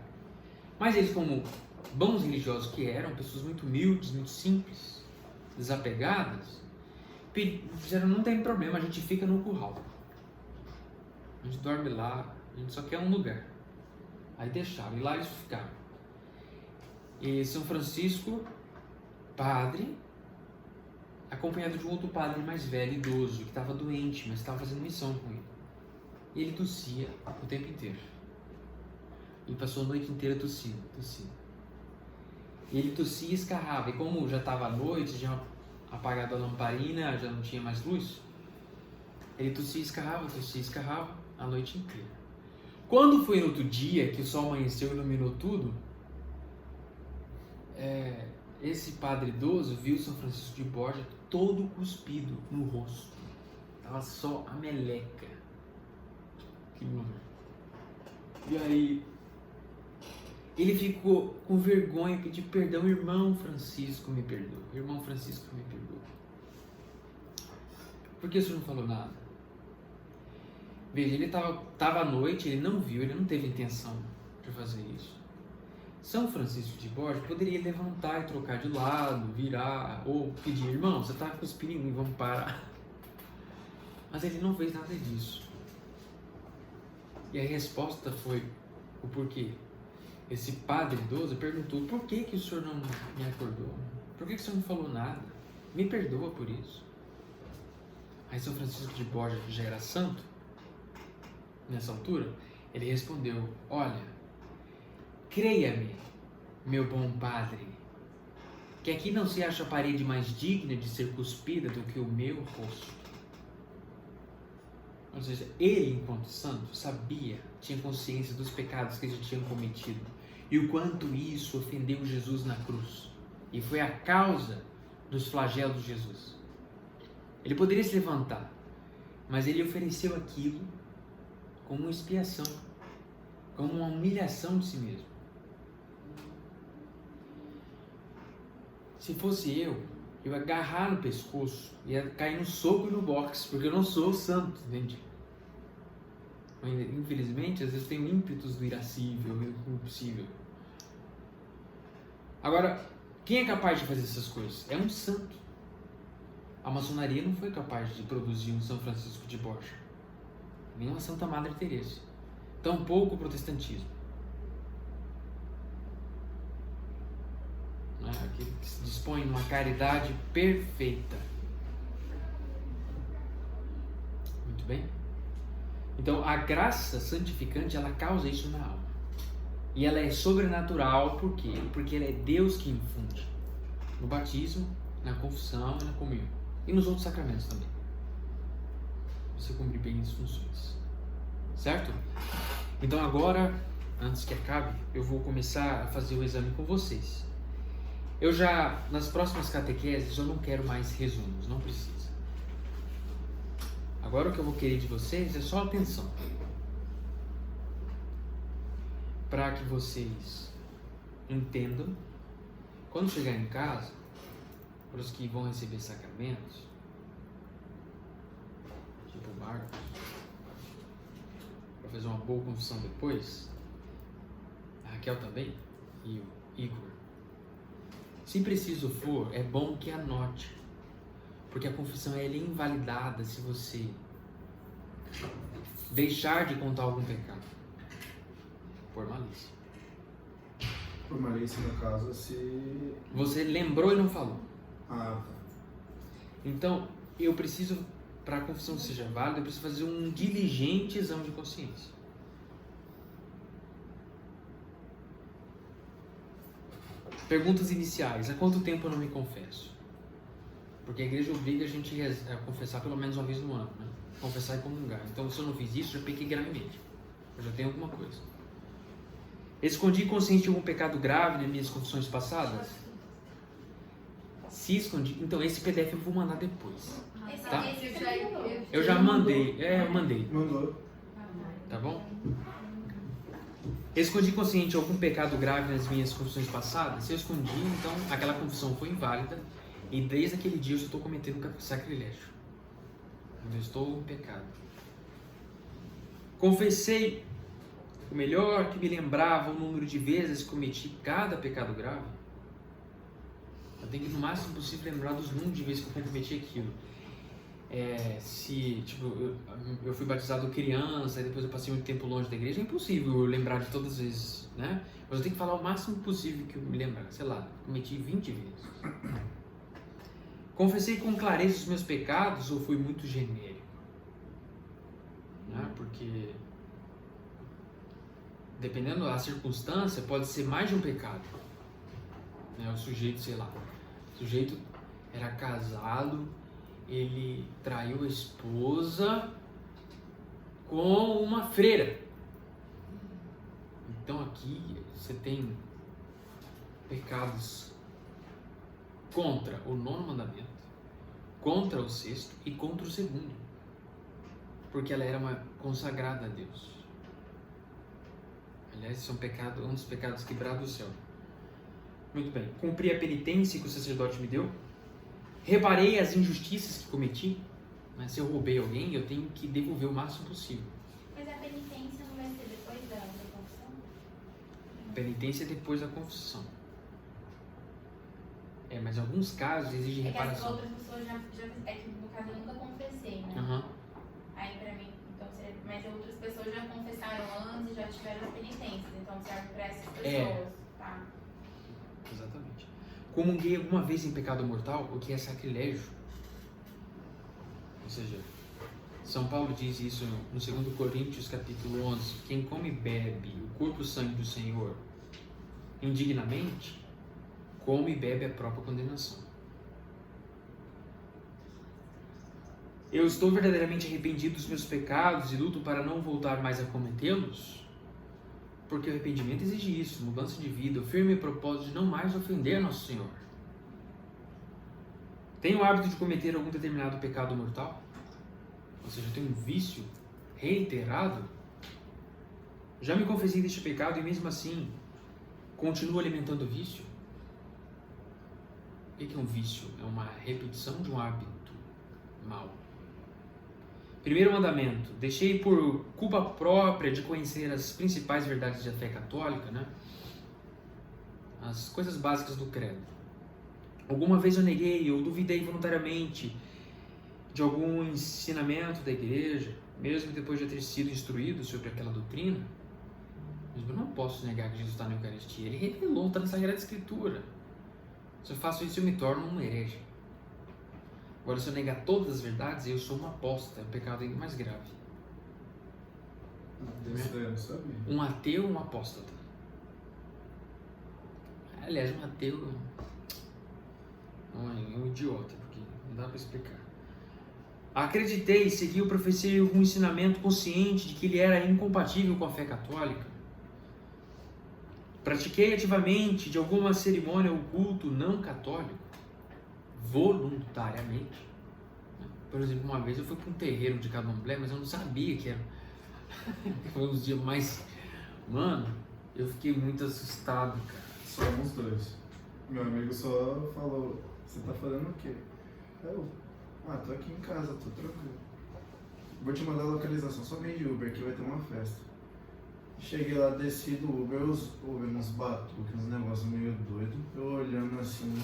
Mas eles, como bons religiosos que eram, pessoas muito humildes, muito simples, desapegadas, disseram, não tem problema, a gente fica no curral. A gente dorme lá, a gente só quer um lugar. Aí deixaram, e lá eles ficaram. E São Francisco, padre, acompanhado de um outro padre mais velho, idoso, que estava doente, mas estava fazendo missão com ele. E ele tossia o tempo inteiro. Ele passou a noite inteira tossindo. E ele tossia e escarrava. E como já estava à noite, já apagado a lamparina, já não tinha mais luz, ele tossia e escarrava a noite inteira. Quando foi no outro dia, que o sol amanheceu e iluminou tudo, esse padre idoso viu São Francisco de Borja todo cuspido no rosto. Tava só a meleca. E aí ele ficou com vergonha e pediu perdão. Irmão Francisco, me perdoa. Irmão Francisco, me perdoa. Por que o senhor não falou nada? Veja, ele estava à noite, ele não viu, ele não teve intenção de fazer isso. São Francisco de Borja poderia levantar e trocar de lado, virar, ou pedir, irmão, você está cuspindo em mim, vamos parar. Mas ele não fez nada disso. E a resposta foi o porquê. Esse padre idoso perguntou, por que o senhor não me acordou? Por que o senhor não falou nada? Me perdoa por isso. Aí São Francisco de Borja, que já era santo, nessa altura, ele respondeu, olha, creia-me, meu bom padre, que aqui não se acha a parede mais digna de ser cuspida do que o meu rosto. Ou seja, ele, enquanto santo, sabia, tinha consciência dos pecados que ele tinha cometido e o quanto isso ofendeu Jesus na cruz. E foi a causa dos flagelos de Jesus. Ele poderia se levantar, mas ele ofereceu aquilo como uma expiação, como uma humilhação de si mesmo. Se fosse eu ia agarrar no pescoço, ia cair no soco e no boxe, porque eu não sou santo, entende? Infelizmente, às vezes tenho ímpetos do irascível, do impossível. Agora, quem é capaz de fazer essas coisas? É um santo. A maçonaria não foi capaz de produzir um São Francisco de Borja, nem uma Santa Madre Teresa, tampouco o protestantismo. Aquele que se dispõe de uma caridade perfeita. Muito bem? Então, a graça santificante, ela causa isso na alma. E ela é sobrenatural, por quê? Porque ela é Deus que infunde. No batismo, na confissão e na comunhão. E nos outros sacramentos também. Você cumpre bem as funções. Certo? Então agora, antes que acabe, eu vou começar a fazer o exame com vocês. Eu já, nas próximas catequeses, eu não quero mais resumos, não precisa. Agora o que eu vou querer de vocês é só atenção. Para que vocês entendam, quando chegar em casa, para os que vão receber sacramentos, tipo o Marcos, para fazer uma boa confissão depois, a Raquel também, e o Igor. Se preciso for, é bom que anote, porque a confissão ela é invalidada se você deixar de contar algum pecado por malícia. Por malícia, no caso, se... Você lembrou e não falou. Ah, tá. Então, eu preciso, para a confissão seja válida, eu preciso fazer um diligente exame de consciência. Perguntas iniciais. Há quanto tempo eu não me confesso? Porque a igreja obriga a gente a confessar pelo menos uma vez no ano, né? Confessar e comungar. Então, se eu não fiz isso, já pequei gravemente. Eu já tenho alguma coisa. Escondi consciente de algum pecado grave nas minhas confissões passadas? Se escondi... Então, esse PDF eu vou mandar depois. Tá? Eu já mandei. Eu mandei. Mandou. Tá bom? Escondi consciente de algum pecado grave nas minhas confissões passadas? Se eu escondi, então aquela confissão foi inválida e desde aquele dia eu estou cometendo um sacrilégio. Eu estou em pecado. Confessei o melhor que me lembrava o número de vezes que cometi cada pecado grave. Eu tenho que no máximo possível lembrar dos números de vezes que eu cometi aquilo. Se tipo, eu fui batizado criança e depois eu passei muito tempo longe da igreja, é impossível eu lembrar de todas as vezes, né? Mas eu tenho que falar o máximo possível que eu me lembrar. Sei lá, cometi 20 vezes. Confessei com clareza os meus pecados ou fui muito genérico? Né? Porque dependendo da circunstância, pode ser mais de um pecado. Né? O sujeito, sei lá, o sujeito era casado, ele traiu a esposa com uma freira. Então aqui você tem pecados contra o 9º mandamento, contra o 6º e contra o 2º, porque ela era uma consagrada a Deus. Aliás, isso é um dos pecados quebrados do céu. Muito bem. Cumpri a penitência que o sacerdote me deu. Reparei as injustiças que cometi. Mas se eu roubei alguém, eu tenho que devolver o máximo possível. Mas a penitência não vai ser depois da confissão? Penitência é depois da confissão. Mas em alguns casos exige reparação. É que as outras pessoas já é que no caso eu nunca confessei, né? Uhum. Aí pra mim, então seria, mas outras pessoas já confessaram antes e já tiveram a penitência, então serve pra essas pessoas, tá? Exatamente. Comunguei alguma vez em pecado mortal, o que é sacrilégio. Ou seja, São Paulo diz isso no 2 Coríntios capítulo 11, quem come e bebe o corpo e o sangue do Senhor indignamente, come e bebe a própria condenação. Eu estou verdadeiramente arrependido dos meus pecados e luto para não voltar mais a cometê-los? Porque o arrependimento exige isso, mudança de vida, o firme propósito de não mais ofender Nosso Senhor. Tenho o hábito de cometer algum determinado pecado mortal? Ou seja, eu tenho um vício reiterado? Já me confessei deste pecado e mesmo assim continuo alimentando o vício? O que é um vício? É uma repetição de um hábito mau. Primeiro mandamento, deixei por culpa própria de conhecer as principais verdades da fé católica, né? As coisas básicas do credo. Alguma vez eu neguei ou duvidei voluntariamente de algum ensinamento da igreja, mesmo depois de ter sido instruído sobre aquela doutrina. Mas eu não posso negar que Jesus está na Eucaristia. Ele revelou, está na Sagrada Escritura. Se eu faço isso, eu me torno um herege. Agora, se eu negar todas as verdades, eu sou um apóstata, é o pecado ainda mais grave. Desse daí eu não sabia. Um ateu, um apóstata. Aliás, um ateu é um idiota, porque não dá para explicar. Acreditei, segui ou professei algum ensinamento consciente de que ele era incompatível com a fé católica. Pratiquei ativamente de alguma cerimônia ou culto não católico. Voluntariamente. Por exemplo, uma vez eu fui para um terreiro de candomblé, mas eu não sabia que era. Foi um dos dias mais. Mano, eu fiquei muito assustado, cara. Somos dois. Meu amigo só falou: você tá fazendo o quê? Tô aqui em casa, tô tranquilo. Vou te mandar a localização, só vem de Uber, aqui vai ter uma festa. Cheguei lá, desci do Uber, uns batuques, uns negócios meio doidos. Eu olhando assim.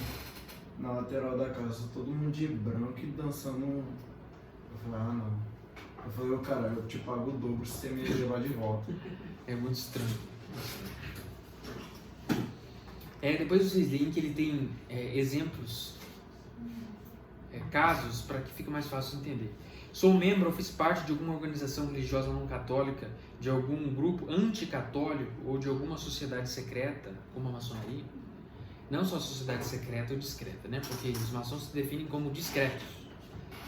Na lateral da casa, todo mundo de branco e dançando. Eu falei, não. Eu falei, cara, eu te pago o dobro se você me levar de volta. É muito estranho. Depois vocês leem que ele tem exemplos, casos, para que fique mais fácil de entender. Sou membro ou fiz parte de alguma organização religiosa não católica, de algum grupo anticatólico ou de alguma sociedade secreta, como a maçonaria. não só sociedade secreta ou discreta, né? Porque os maçons se definem como discretos.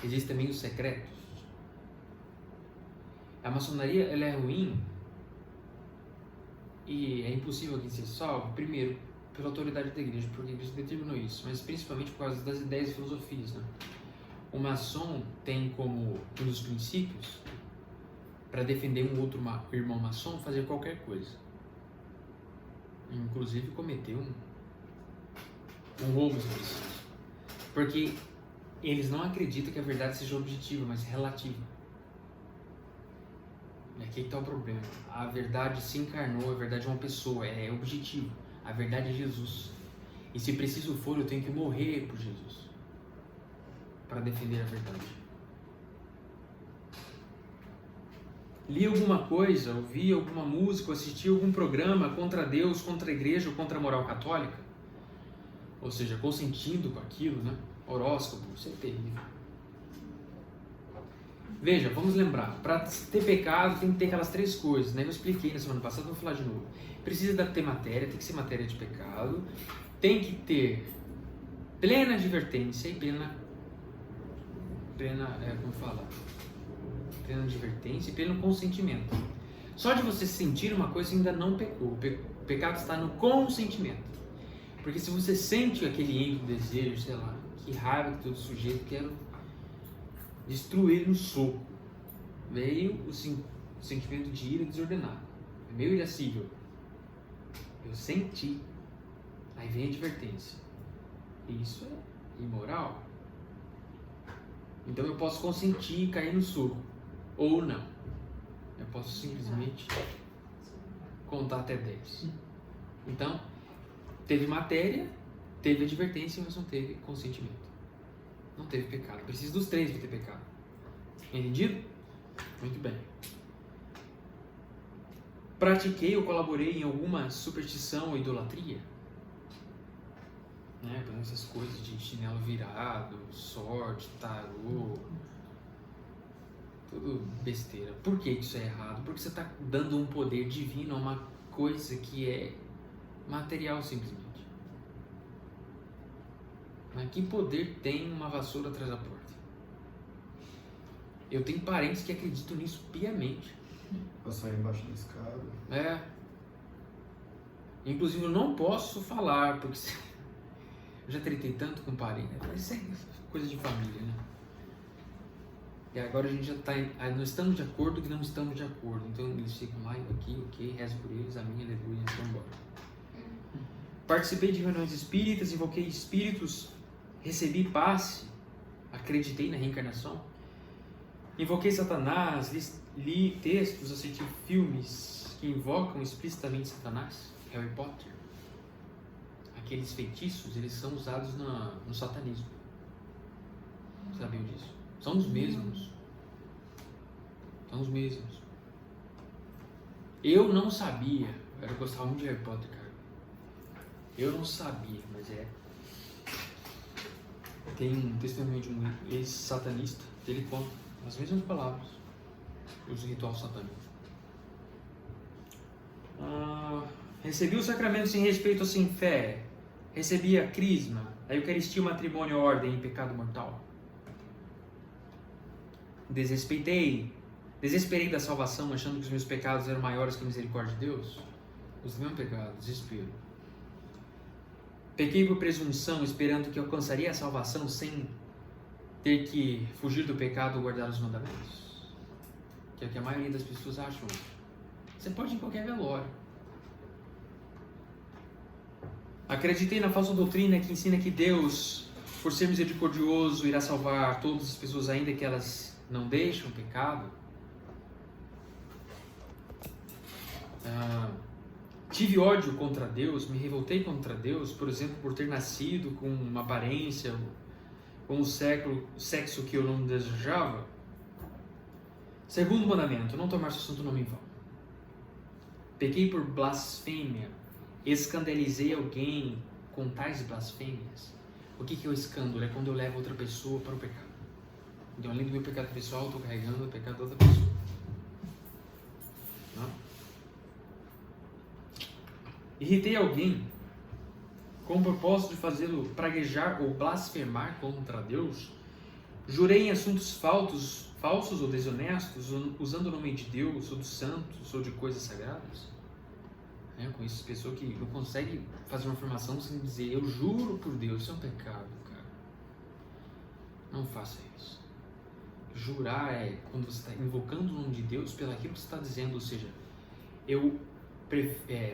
Existem também os secretos. A maçonaria, ela é ruim e é impossível que seja salvo, primeiro, pela autoridade da igreja, porque a igreja determinou isso, mas principalmente por causa das ideias e filosofias, né? O maçom tem como um dos princípios, para defender um outro irmão maçom, fazer qualquer coisa. Inclusive cometer um roubo, se preciso. Porque eles não acreditam que a verdade seja objetiva, mas relativa. E aqui está o problema. A verdade se encarnou, a verdade é uma pessoa, é objetivo. A verdade é Jesus. E se preciso for, eu tenho que morrer por Jesus para defender a verdade. Li alguma coisa, ouvi alguma música, assisti algum programa contra Deus, contra a igreja ou contra a moral católica? Ou seja, consentindo com aquilo, né? Horóscopo, isso é terrível. Veja, vamos lembrar, para ter pecado tem que ter aquelas 3 coisas, né? Eu expliquei na semana passada, vou falar de novo. Precisa ter matéria, tem que ser matéria de pecado, tem que ter plena advertência e plena advertência e pleno consentimento. Só de você sentir uma coisa ainda não pecou. O pecado está no consentimento. Porque se você sente aquele ímpeto, desejo, sei lá, que raiva que todo sujeito, quero destruir ele no soco. Veio o sentimento de ira desordenado. É meio irascível. Eu senti. Aí vem a advertência. Isso é imoral. Então eu posso consentir e cair no soco. Ou não. Eu posso simplesmente contar até 10. Então, teve matéria, teve advertência, mas não teve consentimento. Não teve pecado. Precisa dos 3 para ter pecado. Entendido? Muito bem. Pratiquei ou colaborei em alguma superstição ou idolatria? Né? Por exemplo, essas coisas de chinelo virado, sorte, tarô, tudo besteira. Por que isso é errado? Porque você está dando um poder divino a uma coisa que é material simplesmente. Mas que poder tem uma vassoura atrás da porta? Eu tenho parentes que acreditam nisso piamente. Passar embaixo da escada. É. Inclusive eu não posso falar, porque eu já tretei tanto com parente. Isso é coisa de família, né? E agora a gente já está. Nós estamos de acordo que não estamos de acordo. Então eles ficam lá, aqui, ok, rezo por eles, amém, aleluia, vamos embora. Participei de reuniões espíritas, invoquei espíritos, recebi passe, acreditei na reencarnação, invoquei Satanás, li textos, assisti filmes que invocam explicitamente Satanás, Harry Potter. Aqueles feitiços, eles são usados no satanismo. Sabiam disso? São os mesmos. São os mesmos. Eu não sabia. Eu gostava muito de Harry Potter, cara. Eu não sabia, mas tem um testemunho de um ex-satanista que ele conta as mesmas palavras. Usa o ritual satânico. Recebi o sacramento sem respeito ou sem fé. Recebi a crisma, a eucaristia, o matrimônio, a ordem e pecado mortal. Desesperei da salvação, achando que os meus pecados eram maiores que a misericórdia de Deus. Os meus pecados, desespero. Pequei por presunção, esperando que alcançaria a salvação sem ter que fugir do pecado ou guardar os mandamentos. Que é o que a maioria das pessoas acham. Você pode ir em qualquer velório. Acreditei na falsa doutrina que ensina que Deus, por ser misericordioso, irá salvar todas as pessoas, ainda que elas não deixam o pecado. Tive ódio contra Deus, me revoltei contra Deus, por exemplo, por ter nascido com uma aparência, com um sexo que eu não desejava. Segundo mandamento, não tomar seu santo nome em vão. Pequei por blasfêmia, escandalizei alguém com tais blasfêmias. O que é o escândalo? É quando eu levo outra pessoa para o pecado. Então, além do meu pecado pessoal, eu estou carregando o pecado da outra pessoa. Não? Irritei alguém com o propósito de fazê-lo praguejar ou blasfemar contra Deus, jurei em assuntos falsos ou desonestos, usando o nome de Deus, ou dos santos, ou de coisas sagradas. Com isso, pessoa que não consegue fazer uma afirmação sem dizer eu juro por Deus. Isso é um pecado, cara. Não faça isso. Jurar é quando você está invocando o nome de Deus pelo aquilo que você está dizendo, ou seja,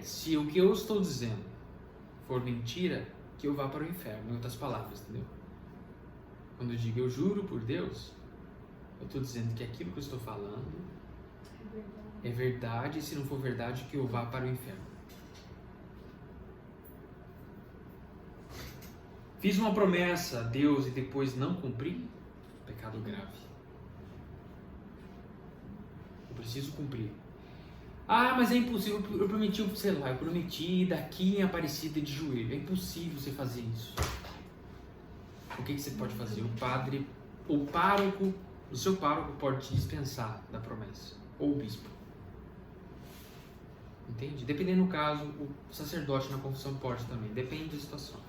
se o que eu estou dizendo for mentira, que eu vá para o inferno, em outras palavras, entendeu? Quando eu digo eu juro por Deus, eu estou dizendo que aquilo que eu estou falando é verdade, e se não for verdade, que eu vá para o inferno. Fiz uma promessa a Deus e depois não cumpri, pecado grave. Eu preciso cumprir. Ah, mas é impossível, eu prometi daqui em Aparecida de joelho. É impossível você fazer isso. O que você pode fazer? O pároco, o seu pároco pode te dispensar da promessa. Ou o bispo. Entende? Dependendo do caso, o sacerdote na confissão pode também. Depende da situação.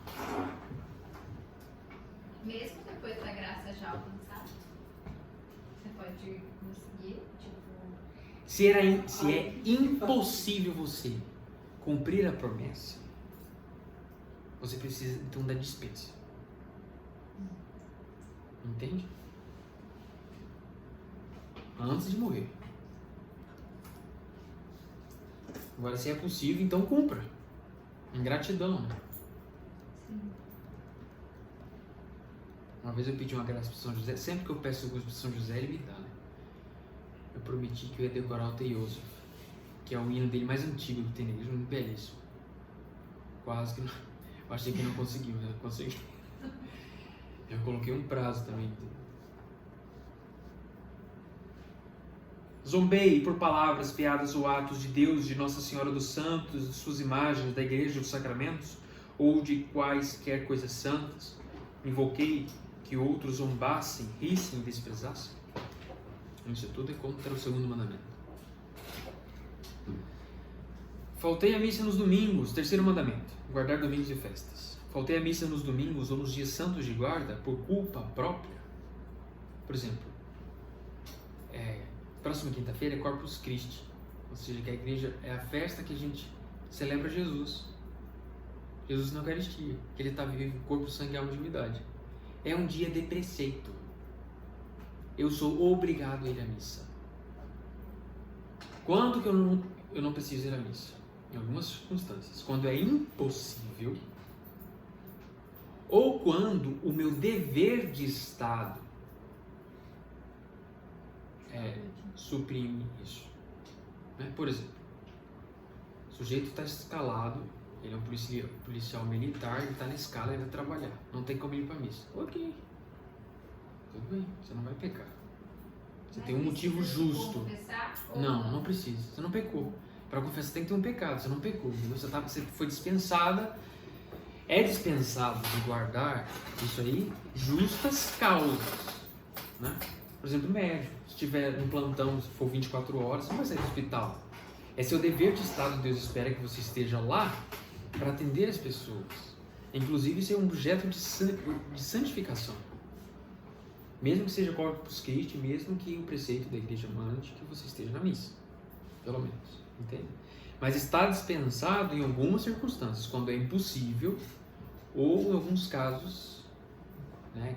Mesmo depois da graça já alcançada, você pode conseguir, Se é impossível você cumprir a promessa, você precisa então da dispensa. Entende? Antes de morrer. Agora, se é possível, então cumpra. Ingratidão, né? Sim. Uma vez eu pedi uma graça para São José. Sempre que eu peço alguma para São José, ele me dá, né? Eu prometi que eu ia decorar o Te Iosef, que é o hino dele mais antigo que tem na igreja, muito belíssimo. Quase que não. Eu achei que não conseguiu, né? Consegui. Eu coloquei um prazo também. Zombei por palavras, piadas ou atos de Deus, de Nossa Senhora dos Santos, de suas imagens, da Igreja dos Sacramentos, ou de quaisquer coisas santas. Invoquei que outros zombassem, rissem e desprezassem. Isso tudo é contra o segundo mandamento. Faltei a missa nos domingos, terceiro mandamento, guardar domingos e festas. Faltei a missa nos domingos ou nos dias santos de guarda por culpa própria. Por exemplo, próxima quinta-feira é Corpus Christi, ou seja, que a igreja é a festa que a gente celebra Jesus. Jesus na Eucaristia, que ele está vivo, corpo, sangue, alma e divindade. É um dia de preceito. Eu sou obrigado a ir à missa. Quando que eu não preciso ir à missa? Em algumas circunstâncias. Quando é impossível, ou quando o meu dever de Estado suprime isso. Por exemplo, o sujeito está escalado, ele é um policial militar, ele está na escala, ele vai trabalhar. Não tem como ir para a missa. Ok. Tudo bem, você não vai pecar. Você tem um motivo justo. Confessar, não precisa. Você não pecou. Para confessar você tem que ter um pecado, você não pecou. Você foi dispensada. É dispensado de guardar isso aí, justas causas. Né? Por exemplo, médico. Se estiver no plantão, se for 24 horas, você não vai sair do hospital. É seu dever de Estado, Deus espera que você esteja lá para atender as pessoas. Inclusive, isso é um objeto de santificação. Mesmo que seja Corpus Christi, mesmo que o preceito da igreja mande que você esteja na missa. Pelo menos. Entende? Mas está dispensado em algumas circunstâncias, quando é impossível, ou em alguns casos, né,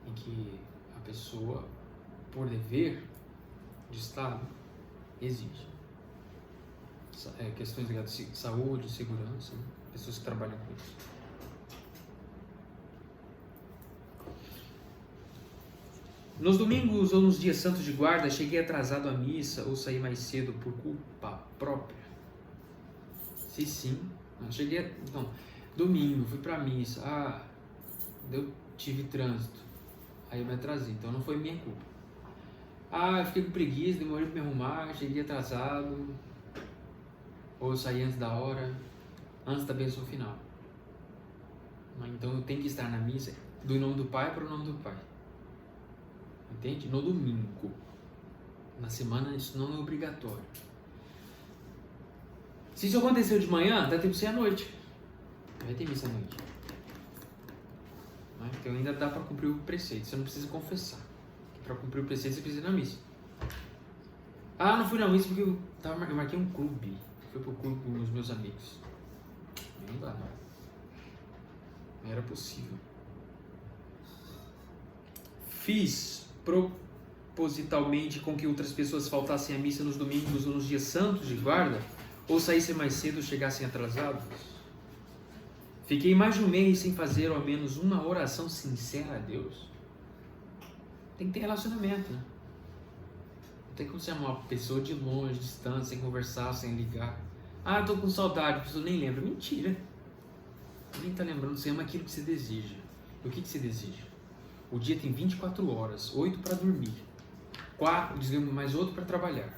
em que a pessoa, por dever de Estado, exige. Questões ligadas à saúde, segurança, né? Pessoas que trabalham com isso. Nos domingos ou nos dias santos de guarda, cheguei atrasado à missa ou saí mais cedo por culpa própria? Se sim, cheguei. Então, domingo, fui pra missa. Eu tive trânsito. Aí eu me atrasei, então não foi minha culpa. Eu fiquei com preguiça, demorei pra me arrumar, cheguei atrasado. Ou eu saí antes da hora, antes da bênção final. Então eu tenho que estar na missa do nome do Pai para o nome do Pai. Entende? No domingo. Na semana isso não é obrigatório. Se isso aconteceu de manhã, dá tempo de ser à noite. Vai ter missa à noite. Né? Então ainda dá para cumprir o preceito. Você não precisa confessar. Para cumprir o preceito você precisa ir na missa. Ah, não fui na missa porque eu marquei um clube. Fui pro clube com os meus amigos. Não dá, não era possível. Fiz propositalmente com que outras pessoas faltassem à missa nos domingos ou nos dias santos de guarda, ou saíssem mais cedo ou chegassem atrasados. Fiquei mais de um mês sem fazer ao menos uma oração sincera a Deus. Tem que ter relacionamento, né? Não tem como você amar uma pessoa de longe, distante, sem conversar, sem ligar. Ah, tô com saudade, a pessoa nem lembra. Mentira. Nem tá lembrando, você ama aquilo que você deseja. O que você deseja? O dia tem 24 horas, 8 para dormir, 4, digamos, mais 8 para trabalhar.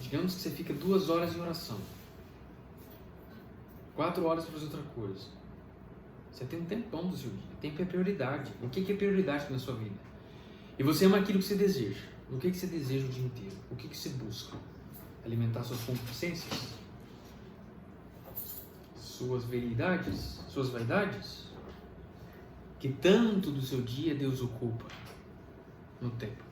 Digamos que você fica 2 horas em oração, 4 horas para fazer outra coisa. Você tem um tempão do seu dia. Tempo é prioridade. O que é prioridade na sua vida? E você ama aquilo que você deseja. O que você deseja o dia inteiro? O que você busca? Alimentar suas concupiscências? Suas velidades? Suas vaidades? Que tanto do seu dia Deus ocupa no tempo.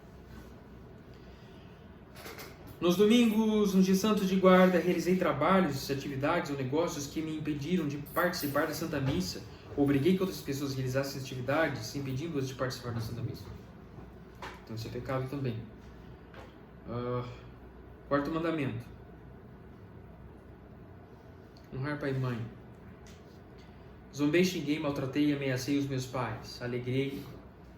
Nos domingos, nos dias santos de guarda, realizei trabalhos, atividades ou negócios que me impediram de participar da Santa Missa. Obriguei que outras pessoas realizassem atividades, impedindo-as de participar da Santa Missa. Então isso é pecado também. Quarto mandamento. Honrar pai e mãe. Zombei, xinguei, maltratei e ameacei os meus pais. Alegrei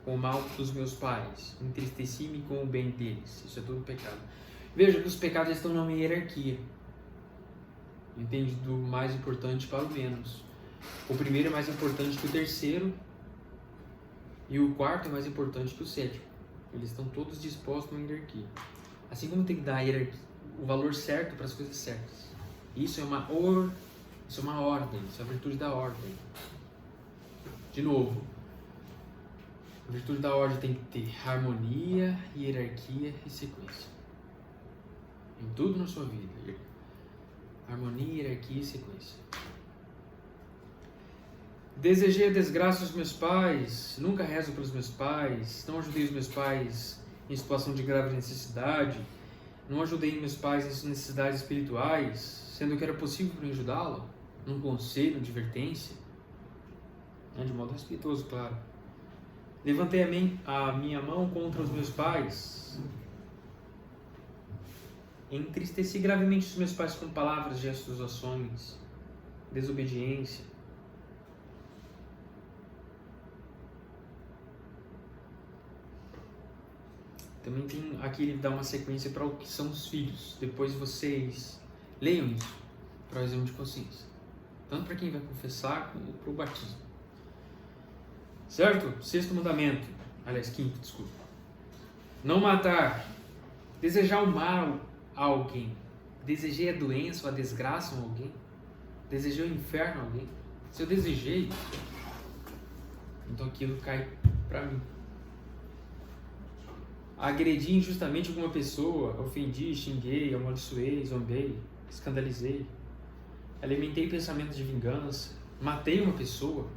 com o mal dos meus pais. Entristeci-me com o bem deles. Isso é tudo pecado. Veja que os pecados estão numa hierarquia. Entende? Do mais importante para o menos. O primeiro é mais importante que o terceiro. E o quarto é mais importante que o sétimo. Eles estão todos dispostos numa hierarquia. Assim como tem que dar o valor certo para as coisas certas. Isso é uma ordem, isso é a virtude da ordem. De novo, a virtude da ordem tem que ter harmonia, hierarquia e sequência. Em tudo na sua vida. Harmonia, hierarquia e sequência. Desejei a desgraça dos meus pais, nunca rezo pelos meus pais, não ajudei os meus pais em situação de grave necessidade, não ajudei meus pais em suas necessidades espirituais, sendo que era possível para mim ajudá-lo, num conselho, advertência, de modo respeitoso, claro. Levantei a minha mão contra os meus pais, entristeci gravemente os meus pais com palavras, gestos, ações, desobediência. Também tem aqui, ele dá uma sequência para o que são os filhos. Depois vocês leiam isso para o exame de consciência. Tanto para quem vai confessar como para o batismo. Certo? Sexto mandamento. Aliás, quinto, desculpa. Não matar. Desejar o mal a alguém. Desejei a doença ou a desgraça a alguém. Desejei o inferno a alguém. Se eu desejei, então aquilo cai para mim. Agredi injustamente alguma pessoa, ofendi, xinguei, amaldiçoei, zombei, escandalizei, alimentei pensamentos de vingança, matei uma pessoa.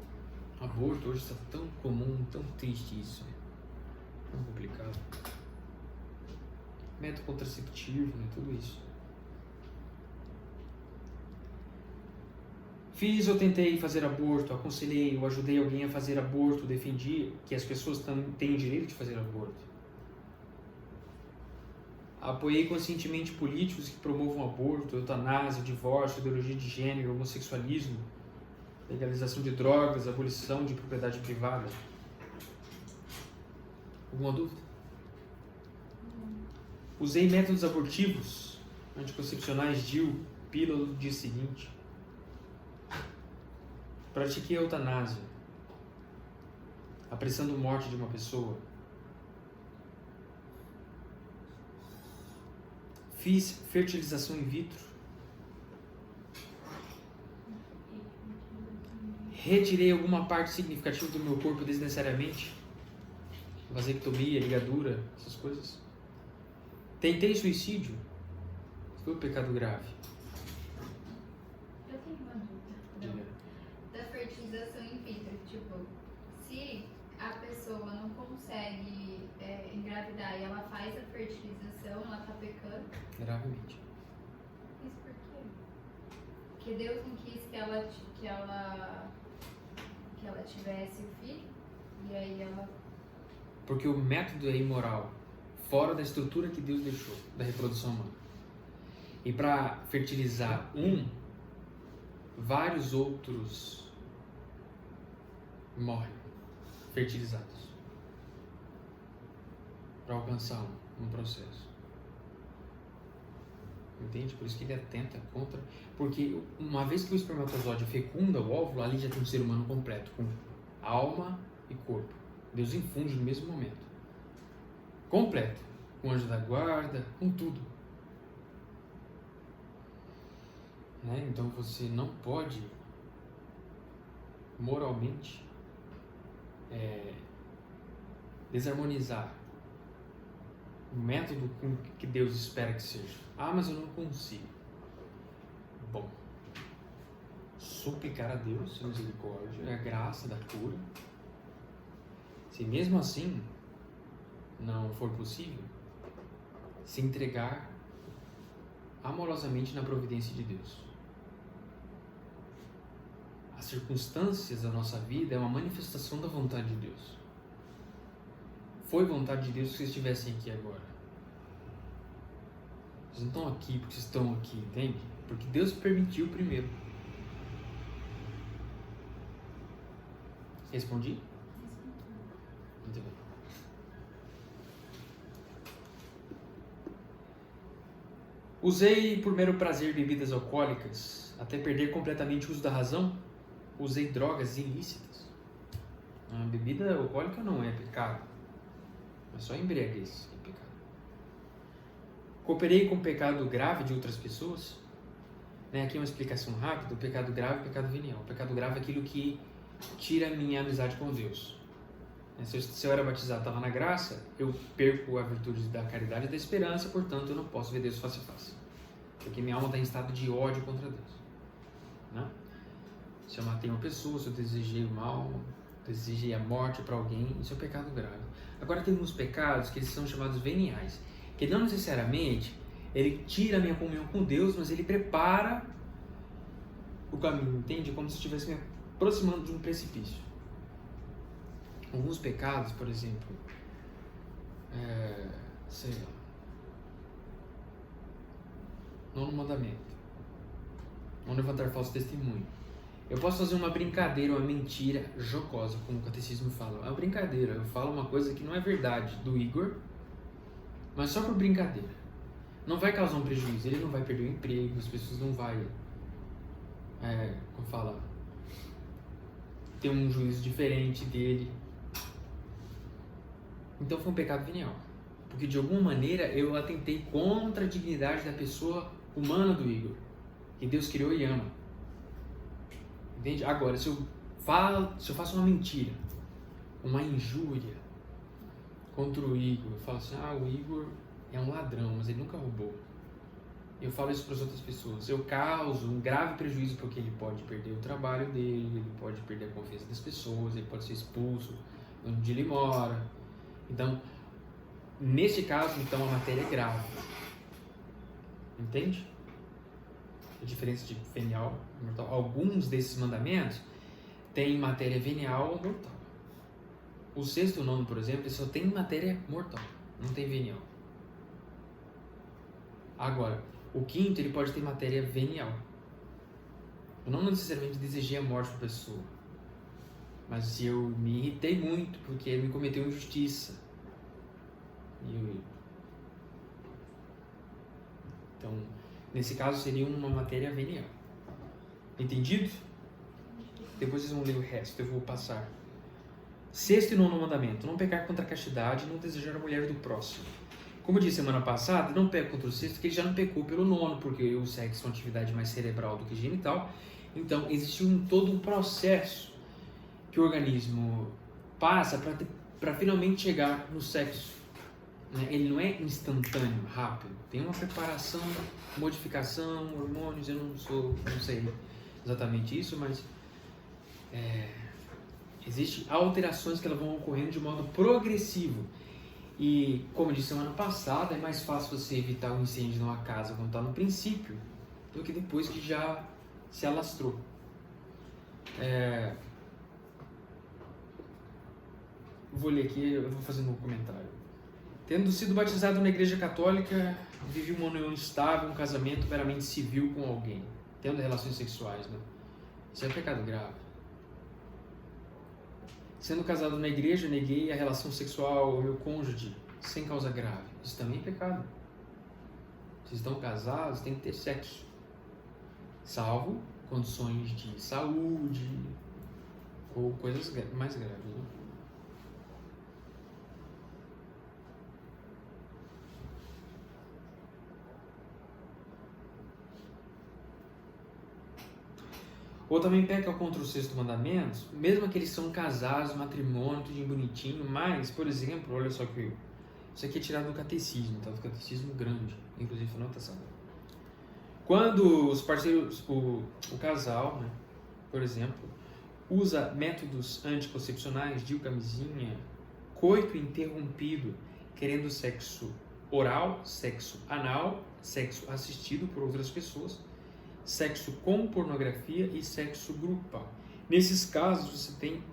Aborto hoje está tão comum, tão triste isso, tão complicado. Método contraceptivo, tudo isso. Fiz ou tentei fazer aborto, aconselhei ou ajudei alguém a fazer aborto, defendi que as pessoas têm direito de fazer aborto. Apoiei conscientemente políticos que promovam aborto, eutanásia, divórcio, ideologia de gênero, homossexualismo, legalização de drogas, abolição de propriedade privada. Alguma dúvida? Usei métodos abortivos, anticoncepcionais, DIU, pílula do dia seguinte. Pratiquei a eutanásia, apressando a morte de uma pessoa. Fiz fertilização in vitro. Retirei alguma parte significativa do meu corpo desnecessariamente. Vasectomia, ligadura, essas coisas. Tentei suicídio. Foi um pecado grave. Eu tenho uma dúvida. se a pessoa não consegue engravidar e ela faz a fertilização, ela tá pecando? Gravemente. Isso por quê? Porque Deus não quis que ela tivesse o filho, e aí ela... Porque o método é imoral, fora da estrutura que Deus deixou, da reprodução humana. E para fertilizar vários outros morrem fertilizados para alcançar um processo. Entende? Por isso que ele atenta contra. Porque uma vez que o espermatozoide fecunda o óvulo, ali já tem um ser humano completo, com alma e corpo. Deus infunde no mesmo momento. Completo. Com anjo da guarda, com tudo. Né? Então você não pode moralmente desarmonizar o método com que Deus espera que seja. Ah, mas eu não consigo. Bom, suplicar a Deus a misericórdia, a graça da cura. Se mesmo assim não for possível, se entregar amorosamente na providência de Deus. As circunstâncias da nossa vida é uma manifestação da vontade de Deus. Foi vontade de Deus que vocês estivessem aqui agora. Vocês não estão aqui porque vocês estão aqui, entende? Porque Deus permitiu primeiro. Respondi? Muito bem. Usei por mero prazer bebidas alcoólicas, até perder completamente o uso da razão. Usei drogas ilícitas. A bebida alcoólica não é pecado. É só embriaguez que é pecado. Cooperei com o pecado grave de outras pessoas. Aqui uma explicação rápida. O pecado grave e o pecado venial. O pecado grave é aquilo que tira a minha amizade com Deus. Se eu era batizado, estava na graça, eu perco a virtude da caridade e da esperança, portanto eu não posso ver Deus face a face. Porque minha alma está em estado de ódio contra Deus. Né? Se eu matei uma pessoa, se eu desejei o mal, desejei a morte para alguém, isso é um pecado grave. Agora tem uns pecados que eles são chamados veniais, que não necessariamente ele tira a minha comunhão com Deus, mas ele prepara o caminho, entende? Como se estivesse me aproximando de um precipício. Alguns pecados, por exemplo, sei lá, nono mandamento, não levantar falso testemunho. Eu posso fazer uma brincadeira, uma mentira jocosa, como o catecismo fala. É uma brincadeira, eu falo uma coisa que não é verdade do Igor, mas só por brincadeira. Não vai causar um prejuízo, ele não vai perder o emprego, as pessoas não vão, como fala, ter um juízo diferente dele. Então foi um pecado venial, porque de alguma maneira eu atentei contra a dignidade da pessoa humana do Igor, que Deus criou e ama. Entende? Agora, se eu faço uma mentira, uma injúria contra o Igor, eu falo assim, o Igor é um ladrão, mas ele nunca roubou. Eu falo isso para as outras pessoas. Eu causo um grave prejuízo porque ele pode perder o trabalho dele, ele pode perder a confiança das pessoas, ele pode ser expulso onde ele mora. Então, neste caso, então, a matéria é grave. Entende? A diferença de venial e mortal. Alguns desses mandamentos têm matéria venial ou mortal. O sexto e o nono, por exemplo, só tem matéria mortal, não tem venial. Agora, o quinto, ele pode ter matéria venial. Eu não necessariamente desejei a morte da pessoa, mas eu me irritei muito porque ele me cometeu injustiça. Então, nesse caso, seria uma matéria venial. Entendido? Depois vocês vão ler o resto, eu vou passar. Sexto e nono mandamento: não pecar contra a castidade e não desejar a mulher do próximo. Como eu disse semana passada, não peca contra o sexto, porque ele já não pecou pelo nono, porque o sexo é uma atividade mais cerebral do que genital. Então, existe todo um processo que o organismo passa para finalmente chegar no sexo. Ele não é instantâneo, rápido. Tem uma preparação, modificação, hormônios. Eu não sei exatamente isso, mas Existem alterações que elas vão ocorrendo de modo progressivo. E, como eu disse semana passada, é mais fácil você evitar um incêndio numa casa quando está no princípio do que depois que já se alastrou. Vou ler aqui, eu vou fazer um comentário. Tendo sido batizado na Igreja Católica, vivi uma união estável, um casamento meramente civil com alguém, tendo relações sexuais, né? Isso é pecado grave. Sendo casado na igreja, neguei a relação sexual ao meu cônjuge sem causa grave. Isso também é pecado. Vocês estão casados, tem que ter sexo. Salvo condições de saúde ou coisas mais graves, né? Ou também peca contra o sexto mandamento, mesmo que eles são casados, matrimônio, tudo bonitinho, mas, por exemplo, olha só que isso aqui é tirado do catecismo, tá? Do catecismo grande, inclusive anotação. Quando os parceiros, o casal, né, por exemplo, usa métodos anticoncepcionais, DIU, camisinha, coito interrompido, querendo sexo oral, sexo anal, sexo assistido por outras pessoas, sexo com pornografia e sexo grupal. Nesses casos, você tem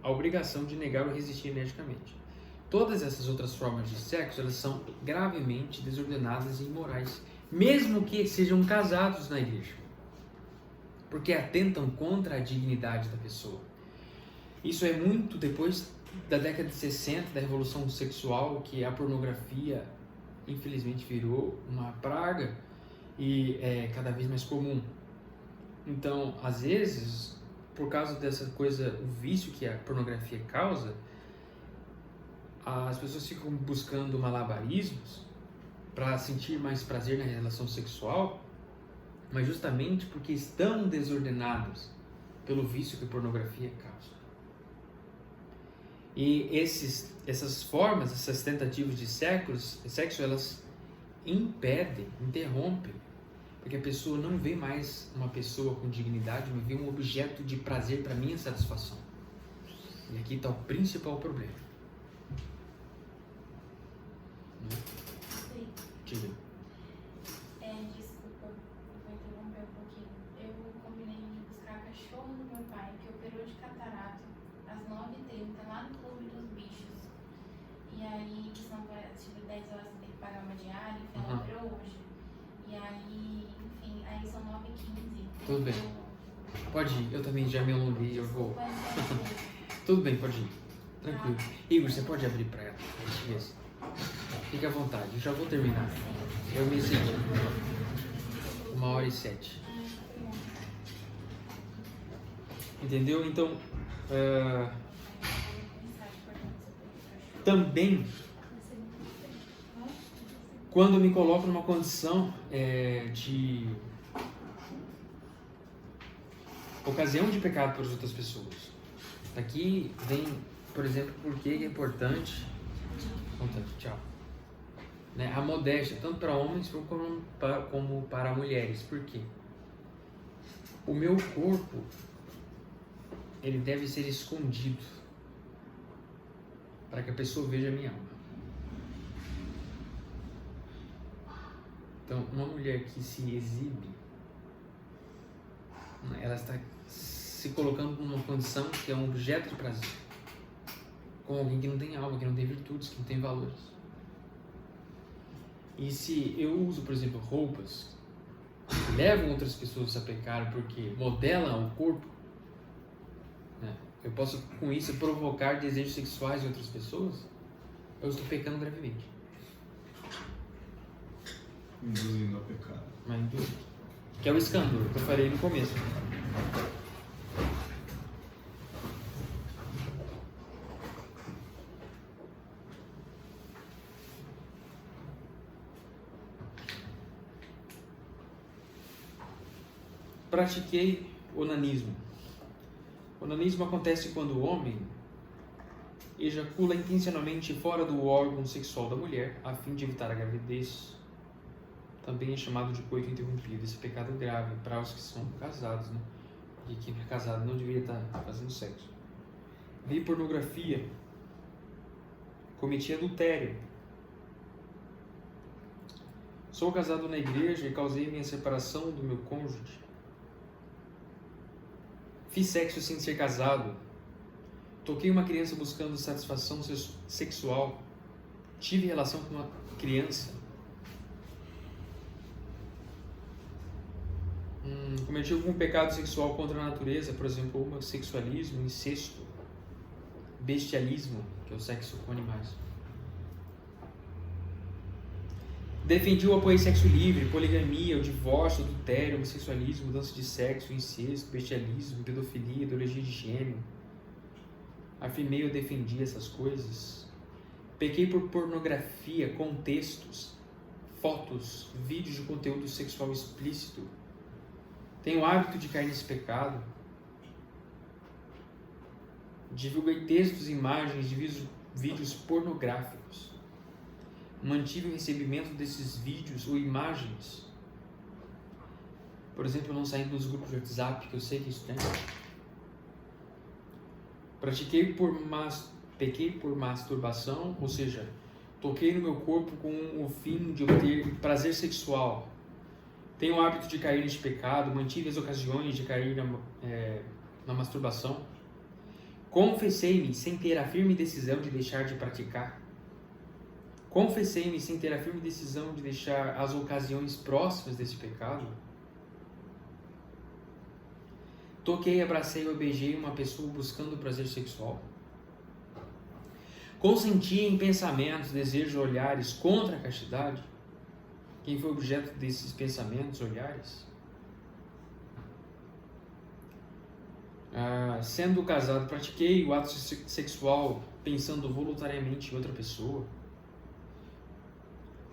a obrigação de negar ou resistir energicamente. Todas essas outras formas de sexo, elas são gravemente desordenadas e imorais, mesmo que sejam casados na igreja, porque atentam contra a dignidade da pessoa. Isso é muito depois da década de 60, da revolução sexual, que a pornografia, infelizmente, virou uma praga e é cada vez mais comum. Então, às vezes, por causa dessa coisa, o vício que a pornografia causa, as pessoas ficam buscando malabarismos para sentir mais prazer na relação sexual, mas justamente porque estão desordenados pelo vício que a pornografia causa. E essas formas, essas tentativas de sexo, elas impedem, interrompem, porque a pessoa não vê mais uma pessoa com dignidade, mas vê um objeto de prazer para minha satisfação. E aqui está o principal problema. Sim. Diga. Desculpa, vou interromper um pouquinho. Eu combinei de buscar cachorro do meu pai, que operou de catarata, às 9h30, lá no Clube dos Bichos. E aí, senão tive 10 horas, tem que pagar uma diária, então ela operou hoje. E aí, enfim, aí são 9h15. Tudo bem. Pode ir, eu também já me alonguei, eu vou. Desculpa, Tudo bem, pode ir. Tranquilo. Igor, você pode abrir para ela? Fique à vontade, eu já vou terminar. Eu me senti 1h07. Entendeu? Então, também, quando eu me coloco numa condição de ocasião de pecado para as outras pessoas. Aqui vem, por exemplo, por que é importante, tchau, né, a modéstia, tanto para homens como para mulheres. Por quê? O meu corpo, ele deve ser escondido para que a pessoa veja a minha alma. Então, uma mulher que se exibe, ela está se colocando numa condição que é um objeto de prazer, com alguém que não tem alma, que não tem virtudes, que não tem valores. E se eu uso, por exemplo, roupas que levam outras pessoas a pecar porque modelam o corpo, né, eu posso com isso provocar desejos sexuais em outras pessoas, eu estou pecando gravemente. Induzindo a pecado. Mas que é o escândalo que eu falei no começo. Pratiquei onanismo. Onanismo acontece quando o homem ejacula intencionalmente fora do órgão sexual da mulher a fim de evitar a gravidez. Também é chamado de coito interrompido. Esse pecado grave para os que são casados, né? E quem é casado não deveria estar fazendo sexo. vi pornografia, cometi adultério. Sou casado na igreja e causei minha separação do meu cônjuge. Fiz sexo sem ser casado. Toquei uma criança buscando satisfação sexual. Tive relação com uma criança. Cometi algum pecado sexual contra a natureza, por exemplo, homossexualismo, incesto, bestialismo, que é o sexo com animais. Defendi ou apoiei sexo livre, poligamia, o divórcio, adultério, homossexualismo, mudança de sexo, incesto, bestialismo, pedofilia, ideologia de gênero. Afirmei ou defendi essas coisas. Pequei por pornografia, contextos, fotos, vídeos de conteúdo sexual explícito. Tenho o hábito de cair nesse pecado. Divulguei textos e imagens de vídeos pornográficos. Mantive o recebimento desses vídeos ou imagens. Por exemplo, não saindo dos grupos de WhatsApp, que eu sei que isso tem. Pequei por masturbação, ou seja, toquei no meu corpo com o fim de obter prazer sexual. Tenho o hábito de cair neste pecado, mantive as ocasiões de cair na masturbação. Confessei-me sem ter a firme decisão de deixar de praticar. Confessei-me sem ter a firme decisão de deixar as ocasiões próximas desse pecado. Toquei, abracei ou beijei uma pessoa buscando prazer sexual. Consenti em pensamentos, desejos, olhares contra a castidade. Quem foi objeto desses pensamentos, olhares? Sendo casado, pratiquei o ato sexual pensando voluntariamente em outra pessoa.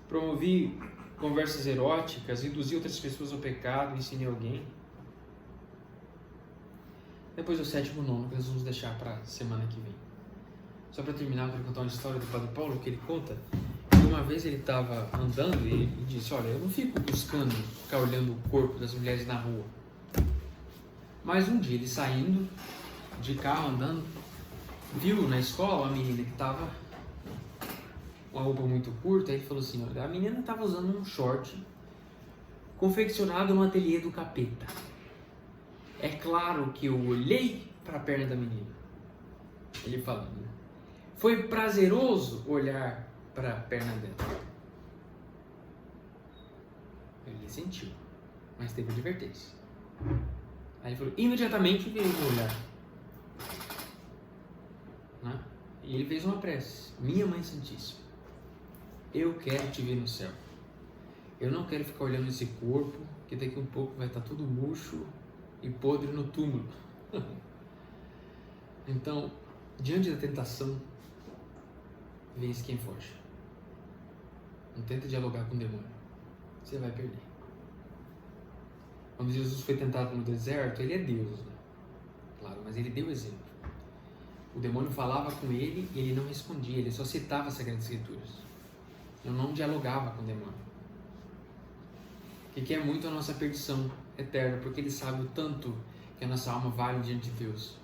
Promovi conversas eróticas, induzi outras pessoas ao pecado, ensinei alguém. Depois do 7º e 9º, que nós vamos deixar para a semana que vem. Só para terminar, eu quero contar uma história do Padre Paulo, que ele conta que uma vez ele estava andando e disse: olha, eu não fico buscando ficar olhando o corpo das mulheres na rua. Mas um dia ele saindo de carro, andando, viu na escola uma menina que estava com uma roupa muito curta. Aí ele falou assim: olha, a menina estava usando um short confeccionado no ateliê do capeta. É claro que eu olhei para a perna da menina. Ele falando, né? Foi prazeroso olhar para a perna dela. Ele sentiu, mas teve advertência. Aí ele falou, imediatamente veio o olhar. Né? E ele fez uma prece. Minha Mãe Santíssima, eu quero te ver no céu. Eu não quero ficar olhando esse corpo, que daqui a um pouco vai estar tudo murcho e podre no túmulo. Então, diante da tentação, vence quem foge. Não tenta dialogar com o demônio. Você vai perder. Quando Jesus foi tentado no deserto, ele é Deus, né? Claro, mas ele deu exemplo. O demônio falava com ele e ele não respondia, ele só citava as Sagradas Escrituras. Eu não dialogava com o demônio. Que quer muito a nossa perdição eterna, porque ele sabe o tanto que a nossa alma vale diante de Deus.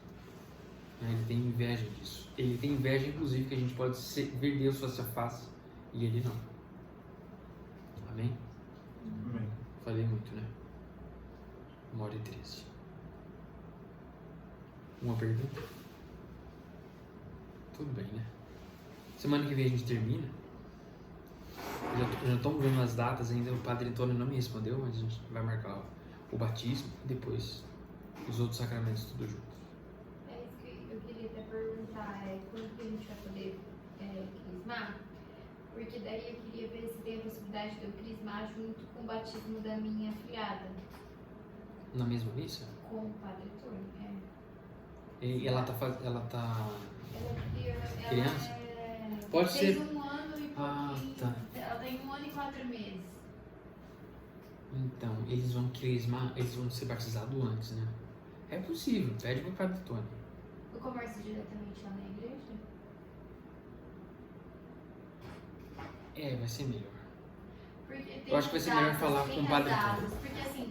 Ele tem inveja disso. Ele tem inveja, inclusive, que a gente pode ver Deus face a face e ele não. Amém? Amém. Falei muito, né? 1h13. Uma pergunta? Tudo bem, né? Semana que vem a gente termina. Já estamos vendo as datas ainda. O Padre Antônio não me respondeu, mas a gente vai marcar o batismo e depois os outros sacramentos tudo junto. É isso que eu queria até perguntar, quando que a gente vai poder crismar? Porque daí eu queria ver se tem a possibilidade de eu crismar junto com o batismo da minha filhada. Na mesma missa? Com o Padre Antônio, E ela tá... Ela Criança? é... Pode fez ser... 1 ano e pouquinho. tá. Ela tem 1 ano e 4 meses. Então, eles vão crismar, eles vão ser batizados antes, né? É possível, pede pro Padre Antônio. Eu converso diretamente lá na igreja? Vai ser melhor. Porque tem Eu acho que vai ser melhor datas, falar tem com o Padre as Antônio. datas, porque assim,